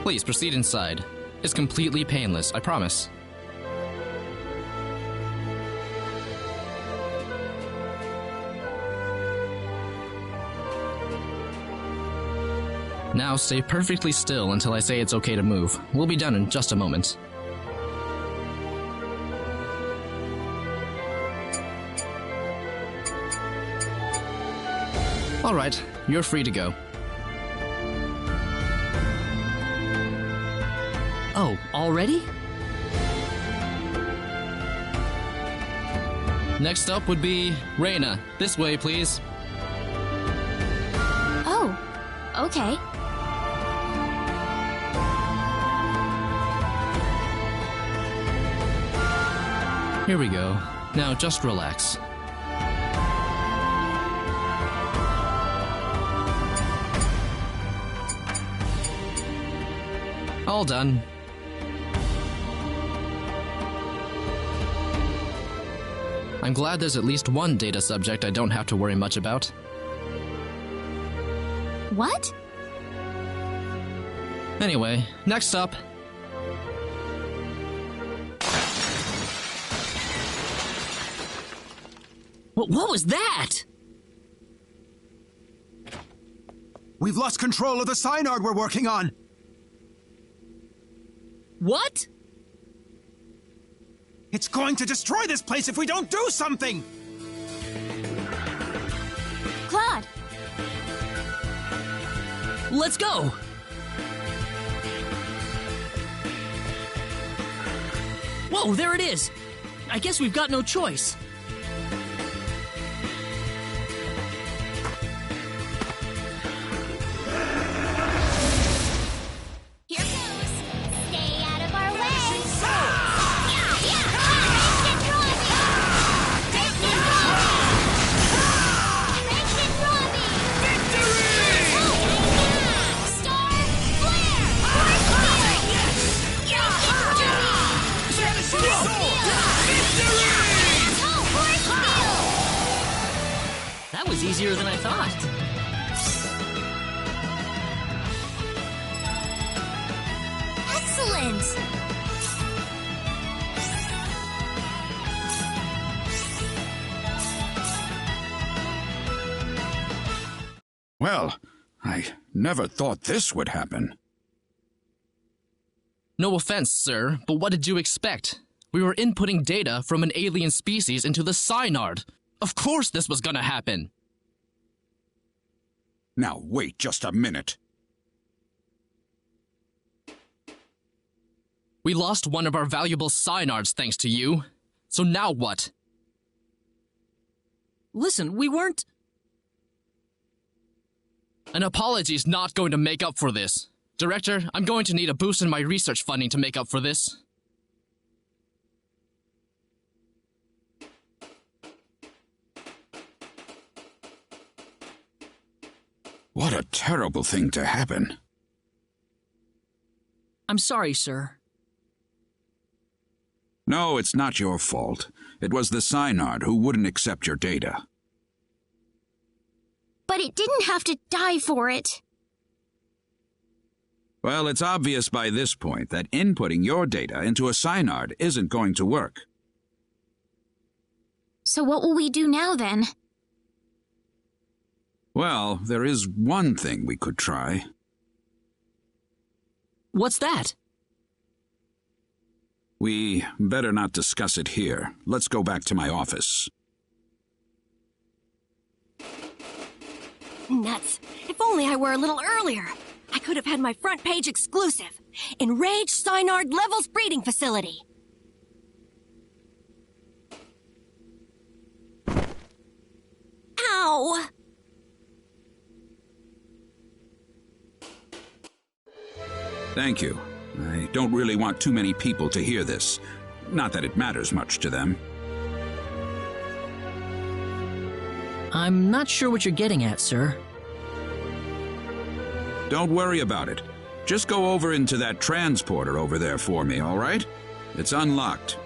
Please proceed inside. It's completely painless, I promise. Now stay perfectly still until I say it's okay to move. We'll be done in just a moment. Alright, you're free to go. Oh, already? Next up would be Reyna. This way, please. Oh, okay. Here we go. Now just relax. All done. I'm glad there's at least one data subject I don't have to worry much about. What? Anyway, next up. What was that? We've lost control of the Synard we're working on. What? It's going to destroy this place if we don't do something! Claude! Let's go! Whoa, there it is! I guess we've got no choice. easier than I thought. Excellent! Well, I never thought this would happen. No offense, sir, but what did you expect? We were inputting data from an alien species into the Synard. Of course this was gonna happen. Now wait just a minute. We lost one of our valuable Synards thanks to you. So now what? Listen, we weren't... An apology's not going to make up for this. Director, I'm going to need a boost in my research funding to make up for this. What a terrible thing to happen. I'm sorry, sir. No, it's not your fault. It was the Synard who wouldn't accept your data. But it didn't have to die for it. Well, it's obvious by this point that inputting your data into a Synard isn't going to work. So what will we do now, then? Well, there is one thing we could try. What's that? We better not discuss it here. Let's go back to my office. Nuts. If only I were a little earlier. I could have had my front page exclusive. Enraged Synard Levels Breeding Facility. Ow! Thank you. I don't really want too many people to hear this. Not that it matters much to them. I'm not sure what you're getting at, sir. Don't worry about it. Just go over into that transporter over there for me, all right? It's unlocked.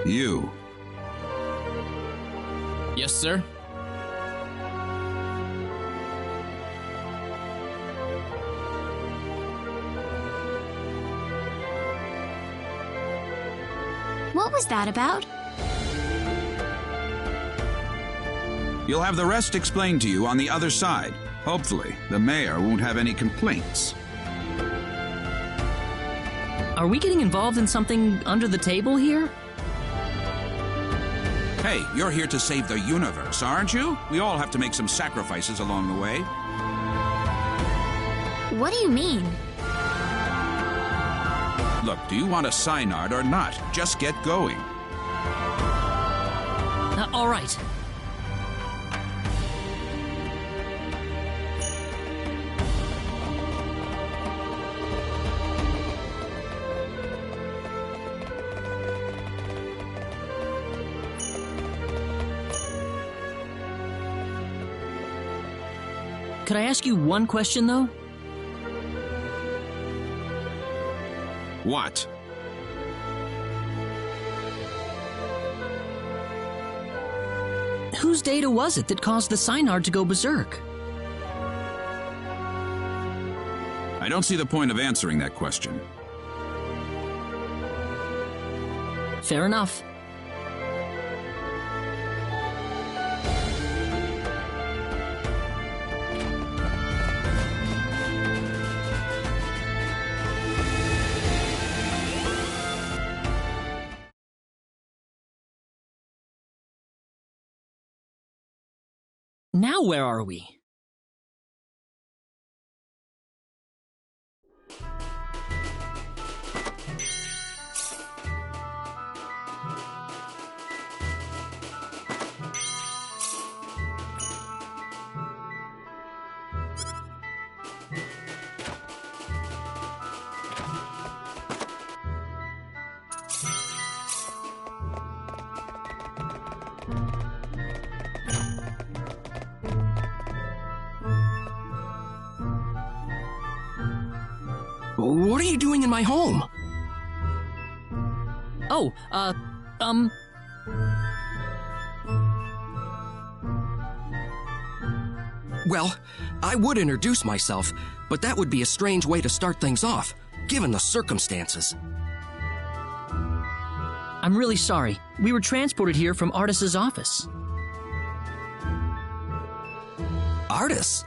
You. Yes, sir? What was that about? You'll have the rest explained to you on the other side. Hopefully, the mayor won't have any complaints. Are we getting involved in something under the table here? Hey, you're here to save the universe, aren't you? We all have to make some sacrifices along the way. What do you mean? Look, do you want a Synard or not? Just get going. All right. Could I ask you one question, though? What? Whose data was it that caused the Synard to go berserk? I don't see the point of answering that question. Fair enough. Now where are we? What are you doing in my home? Oh, Well, I would introduce myself, but that would be a strange way to start things off, given the circumstances. I'm really sorry. We were transported here from Artis's office. Artis?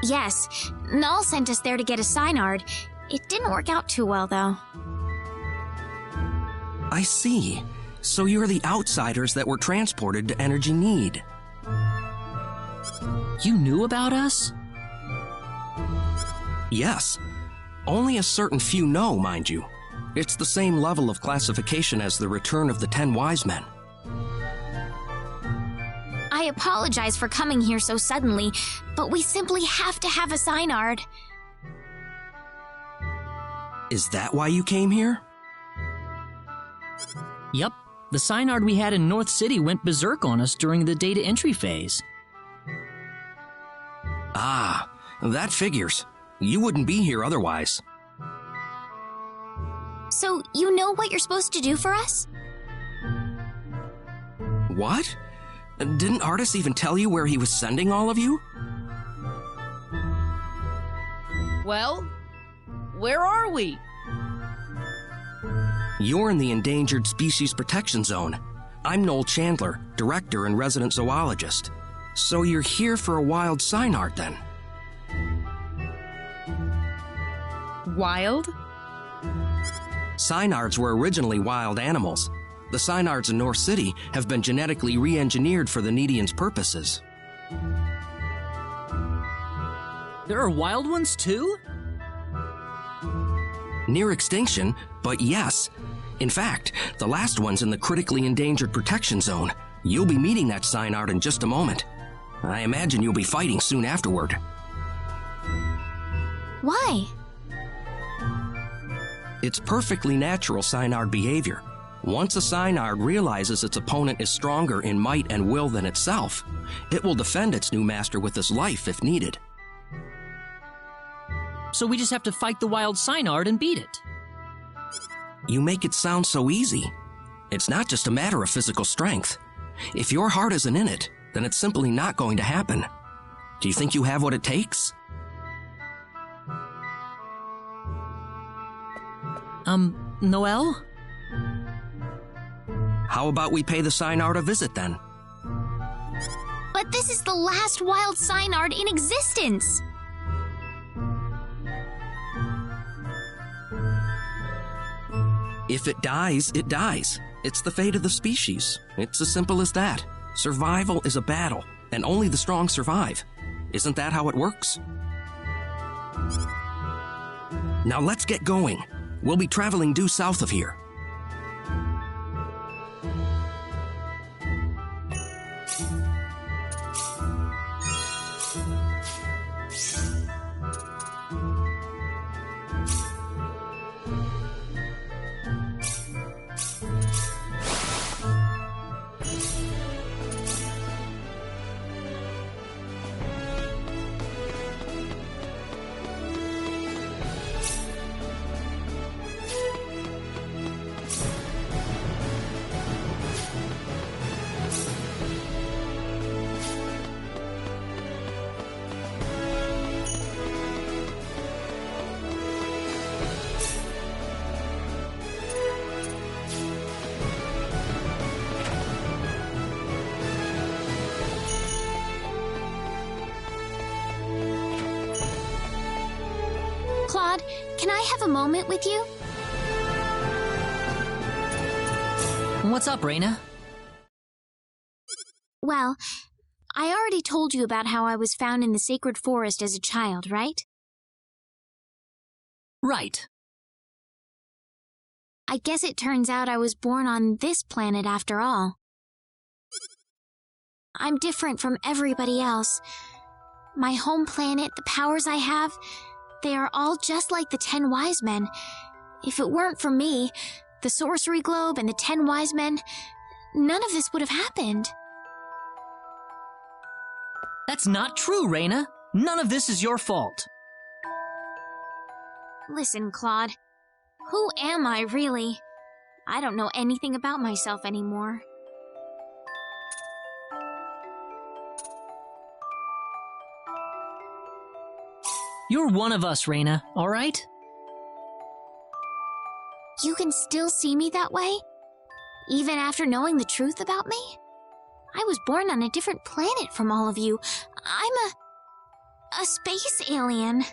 Yes, Null sent us there to get a Synard. It didn't work out too well, though. I see. So you're the outsiders that were transported to Energy Need. You knew about us? Yes. Only a certain few know, mind you. It's the same level of classification as the Return of the 10 Wise Men. I apologize for coming here so suddenly, but we simply have to have a Synard. Is that why you came here? Yep. The Synard we had in North City went berserk on us during the data entry phase. Ah, that figures. You wouldn't be here otherwise. So, you know what you're supposed to do for us? What? Didn't Artis even tell you where he was sending all of you? Well, where are we? You're in the Endangered Species Protection Zone. I'm Noel Chandler, Director and Resident Zoologist. So you're here for a wild Synard, then? Wild? Synards were originally wild animals. The Synards in North City have been genetically re-engineered for the Needians' purposes. There are wild ones, too? Near extinction, but yes. In fact, the last one's in the Critically Endangered Protection Zone. You'll be meeting that Synard in just a moment. I imagine you'll be fighting soon afterward. Why? It's perfectly natural Synard behavior. Once a Synard realizes its opponent is stronger in might and will than itself, it will defend its new master with its life if needed. So we just have to fight the wild Synard and beat it. You make it sound so easy. It's not just a matter of physical strength. If your heart isn't in it, then it's simply not going to happen. Do you think you have what it takes? Noel? How about we pay the Synard a visit, then? But this is the last wild Synard in existence! If it dies, it dies. It's the fate of the species. It's as simple as that. Survival is a battle, and only the strong survive. Isn't that how it works? Now let's get going. We'll be traveling due south of here. Claude, can I have a moment with you? What's up, Raina? Well, I already told you about how I was found in the sacred forest as a child, right? Right. I guess it turns out I was born on this planet after all. I'm different from everybody else. My home planet, the powers I have, they are all just like the 10 Wise Men. If it weren't for me, the Sorcery Globe and the 10 Wise Men, none of this would have happened. That's not true, Raina. None of this is your fault. Listen, Claude. Who am I, really? I don't know anything about myself anymore. You're one of us, Reina, all right? You can still see me that way? Even after knowing the truth about me? I was born on a different planet from all of you. I'm a space alien.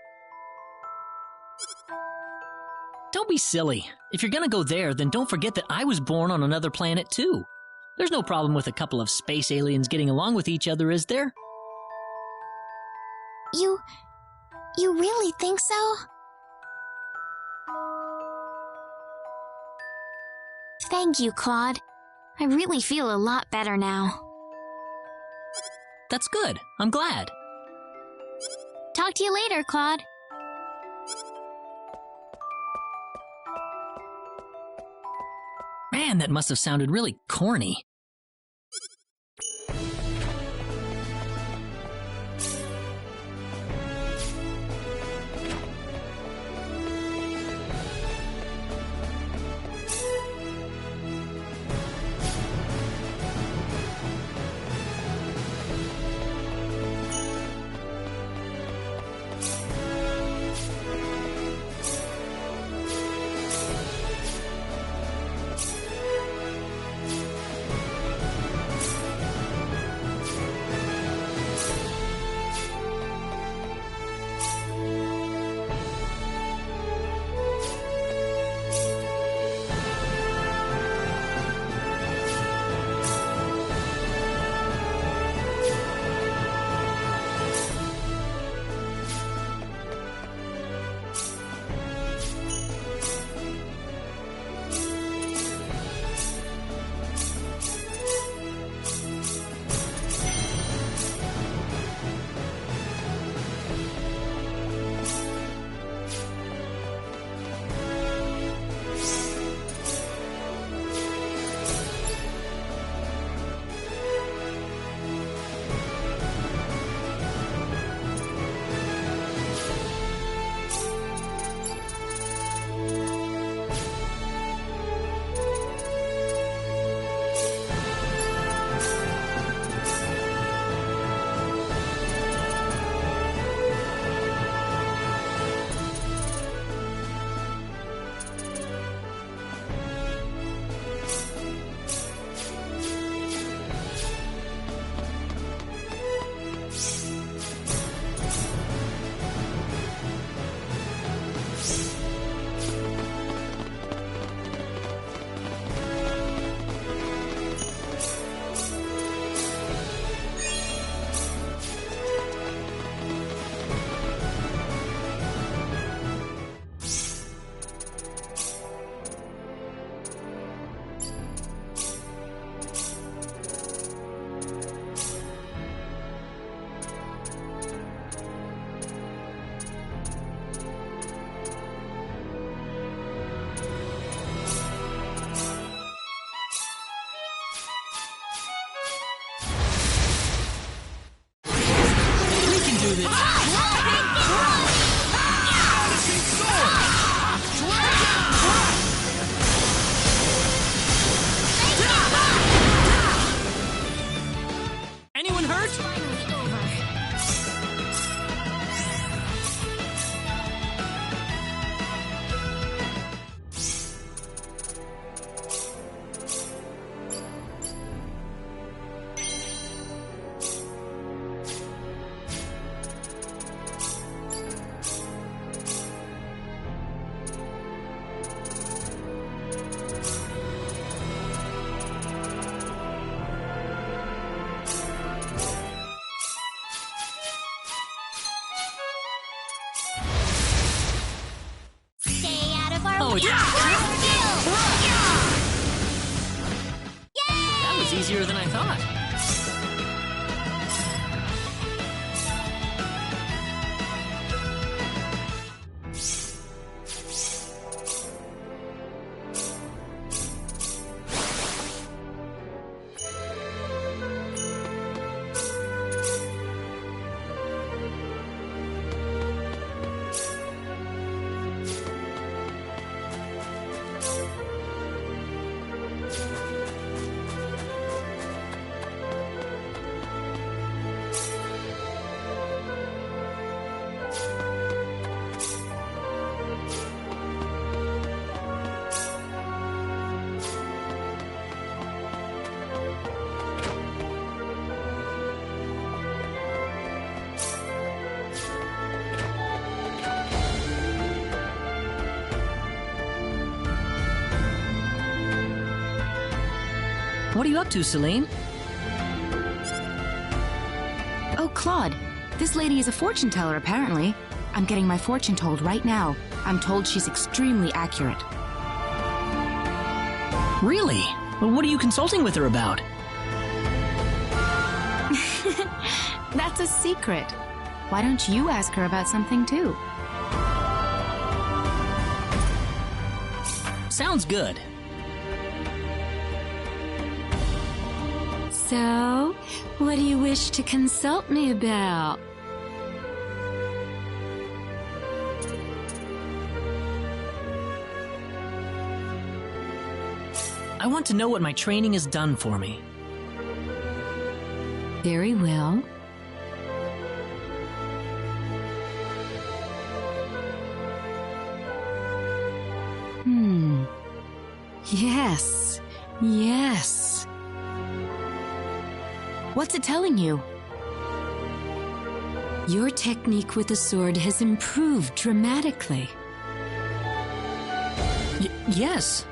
Don't be silly. If you're gonna go there, then don't forget that I was born on another planet too. There's no problem with a couple of space aliens getting along with each other, is there? You really think so? Thank you, Claude. I really feel a lot better now. That's good. I'm glad. Talk to you later, Claude. Man, that must have sounded really corny. Anyone hurt? That was easier than I thought. What are you up to, Celine? Oh, Claude. This lady is a fortune teller, apparently. I'm getting my fortune told right now. I'm told she's extremely accurate. Really? Well, what are you consulting with her about? That's a secret. Why don't you ask her about something, too? Sounds good. So, what do you wish to consult me about? I want to know what my training has done for me. Very well. Yes. Yes. What's it telling you? Your technique with the sword has improved dramatically. Yes.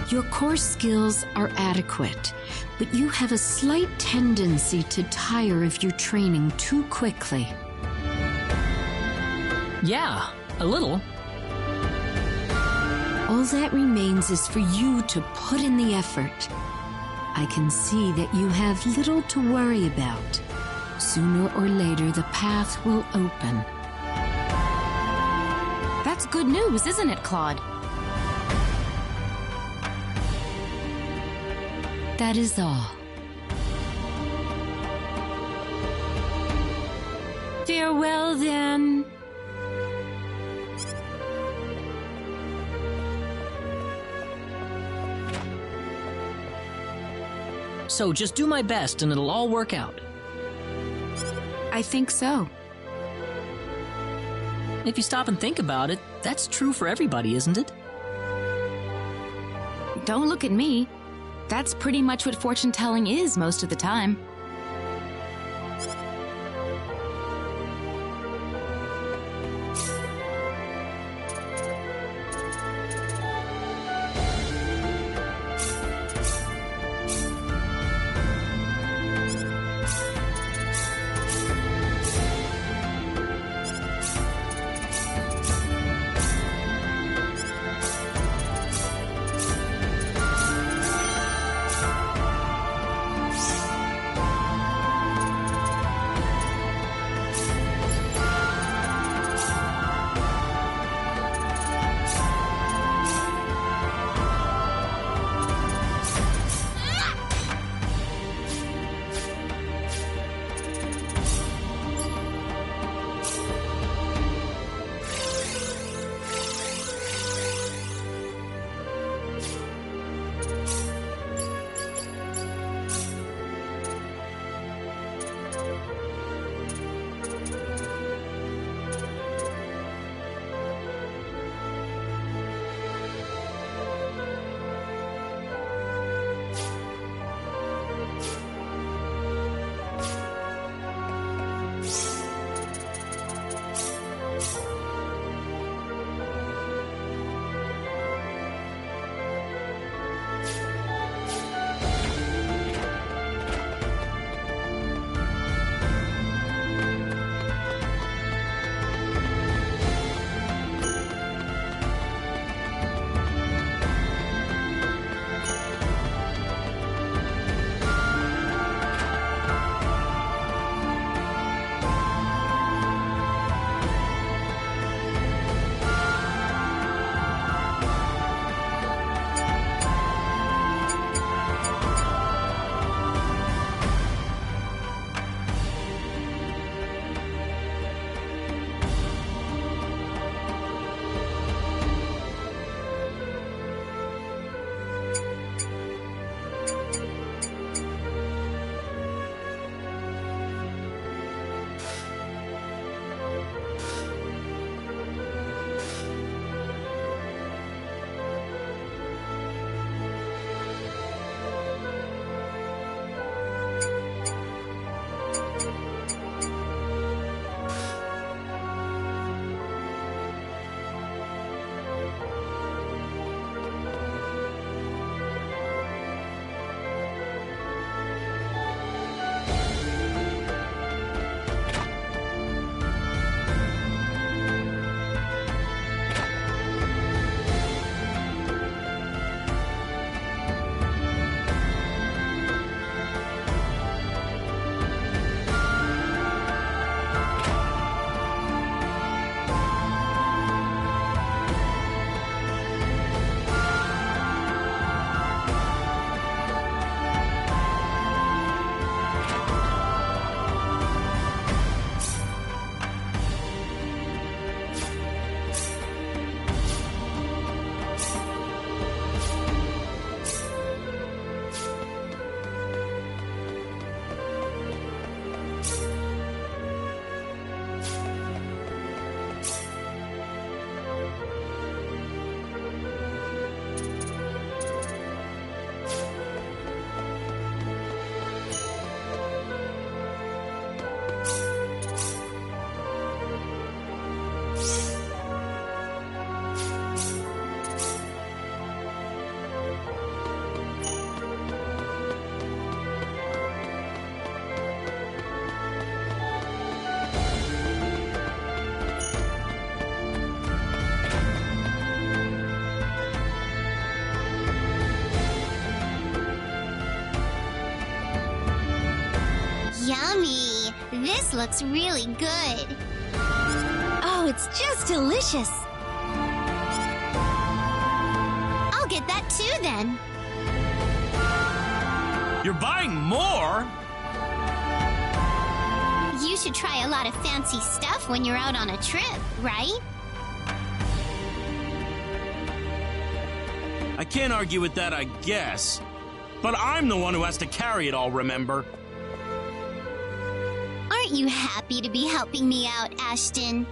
Your core skills are adequate, but you have a slight tendency to tire of your training too quickly. Yeah, a little. All that remains is for you to put in the effort. I can see that you have little to worry about. Sooner or later, the path will open. That's good news, isn't it, Claude? That is all. Farewell, then. So just do my best and it'll all work out. I think so. If you stop and think about it, that's true for everybody, isn't it? Don't look at me. That's pretty much what fortune telling is most of the time. This looks really good. Oh, it's just delicious. I'll get that too then. You're buying more? You should try a lot of fancy stuff when you're out on a trip, right? I can't argue with that, I guess. But I'm the one who has to carry it all, remember? Aren't you happy to be helping me out, Ashton?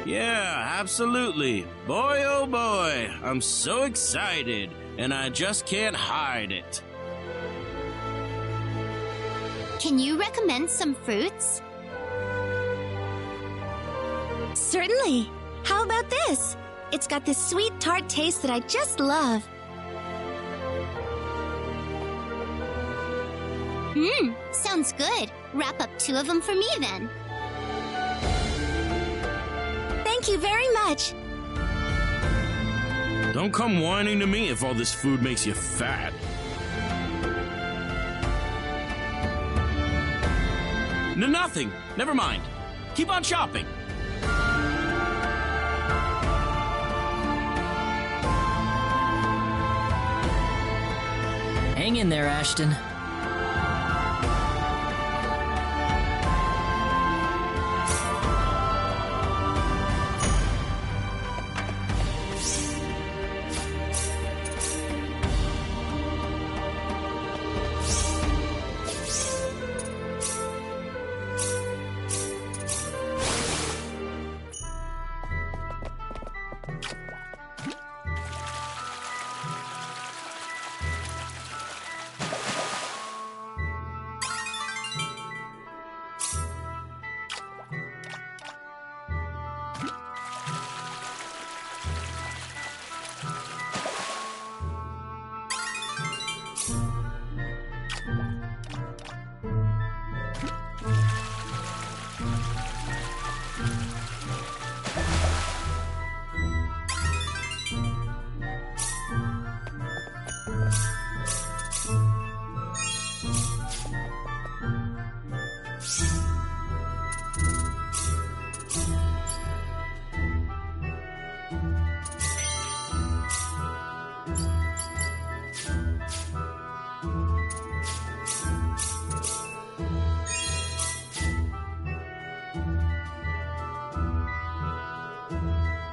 Yeah, absolutely. Boy, oh boy, I'm so excited, and I just can't hide it. Can you recommend some fruits? Certainly. How about this? It's got this sweet, tart taste that I just love. Sounds good. Wrap up 2 of them for me then. Thank you very much. Don't come whining to me if all this food makes you fat. Nothing. Never mind. Keep on shopping. Hang in there, Ashton.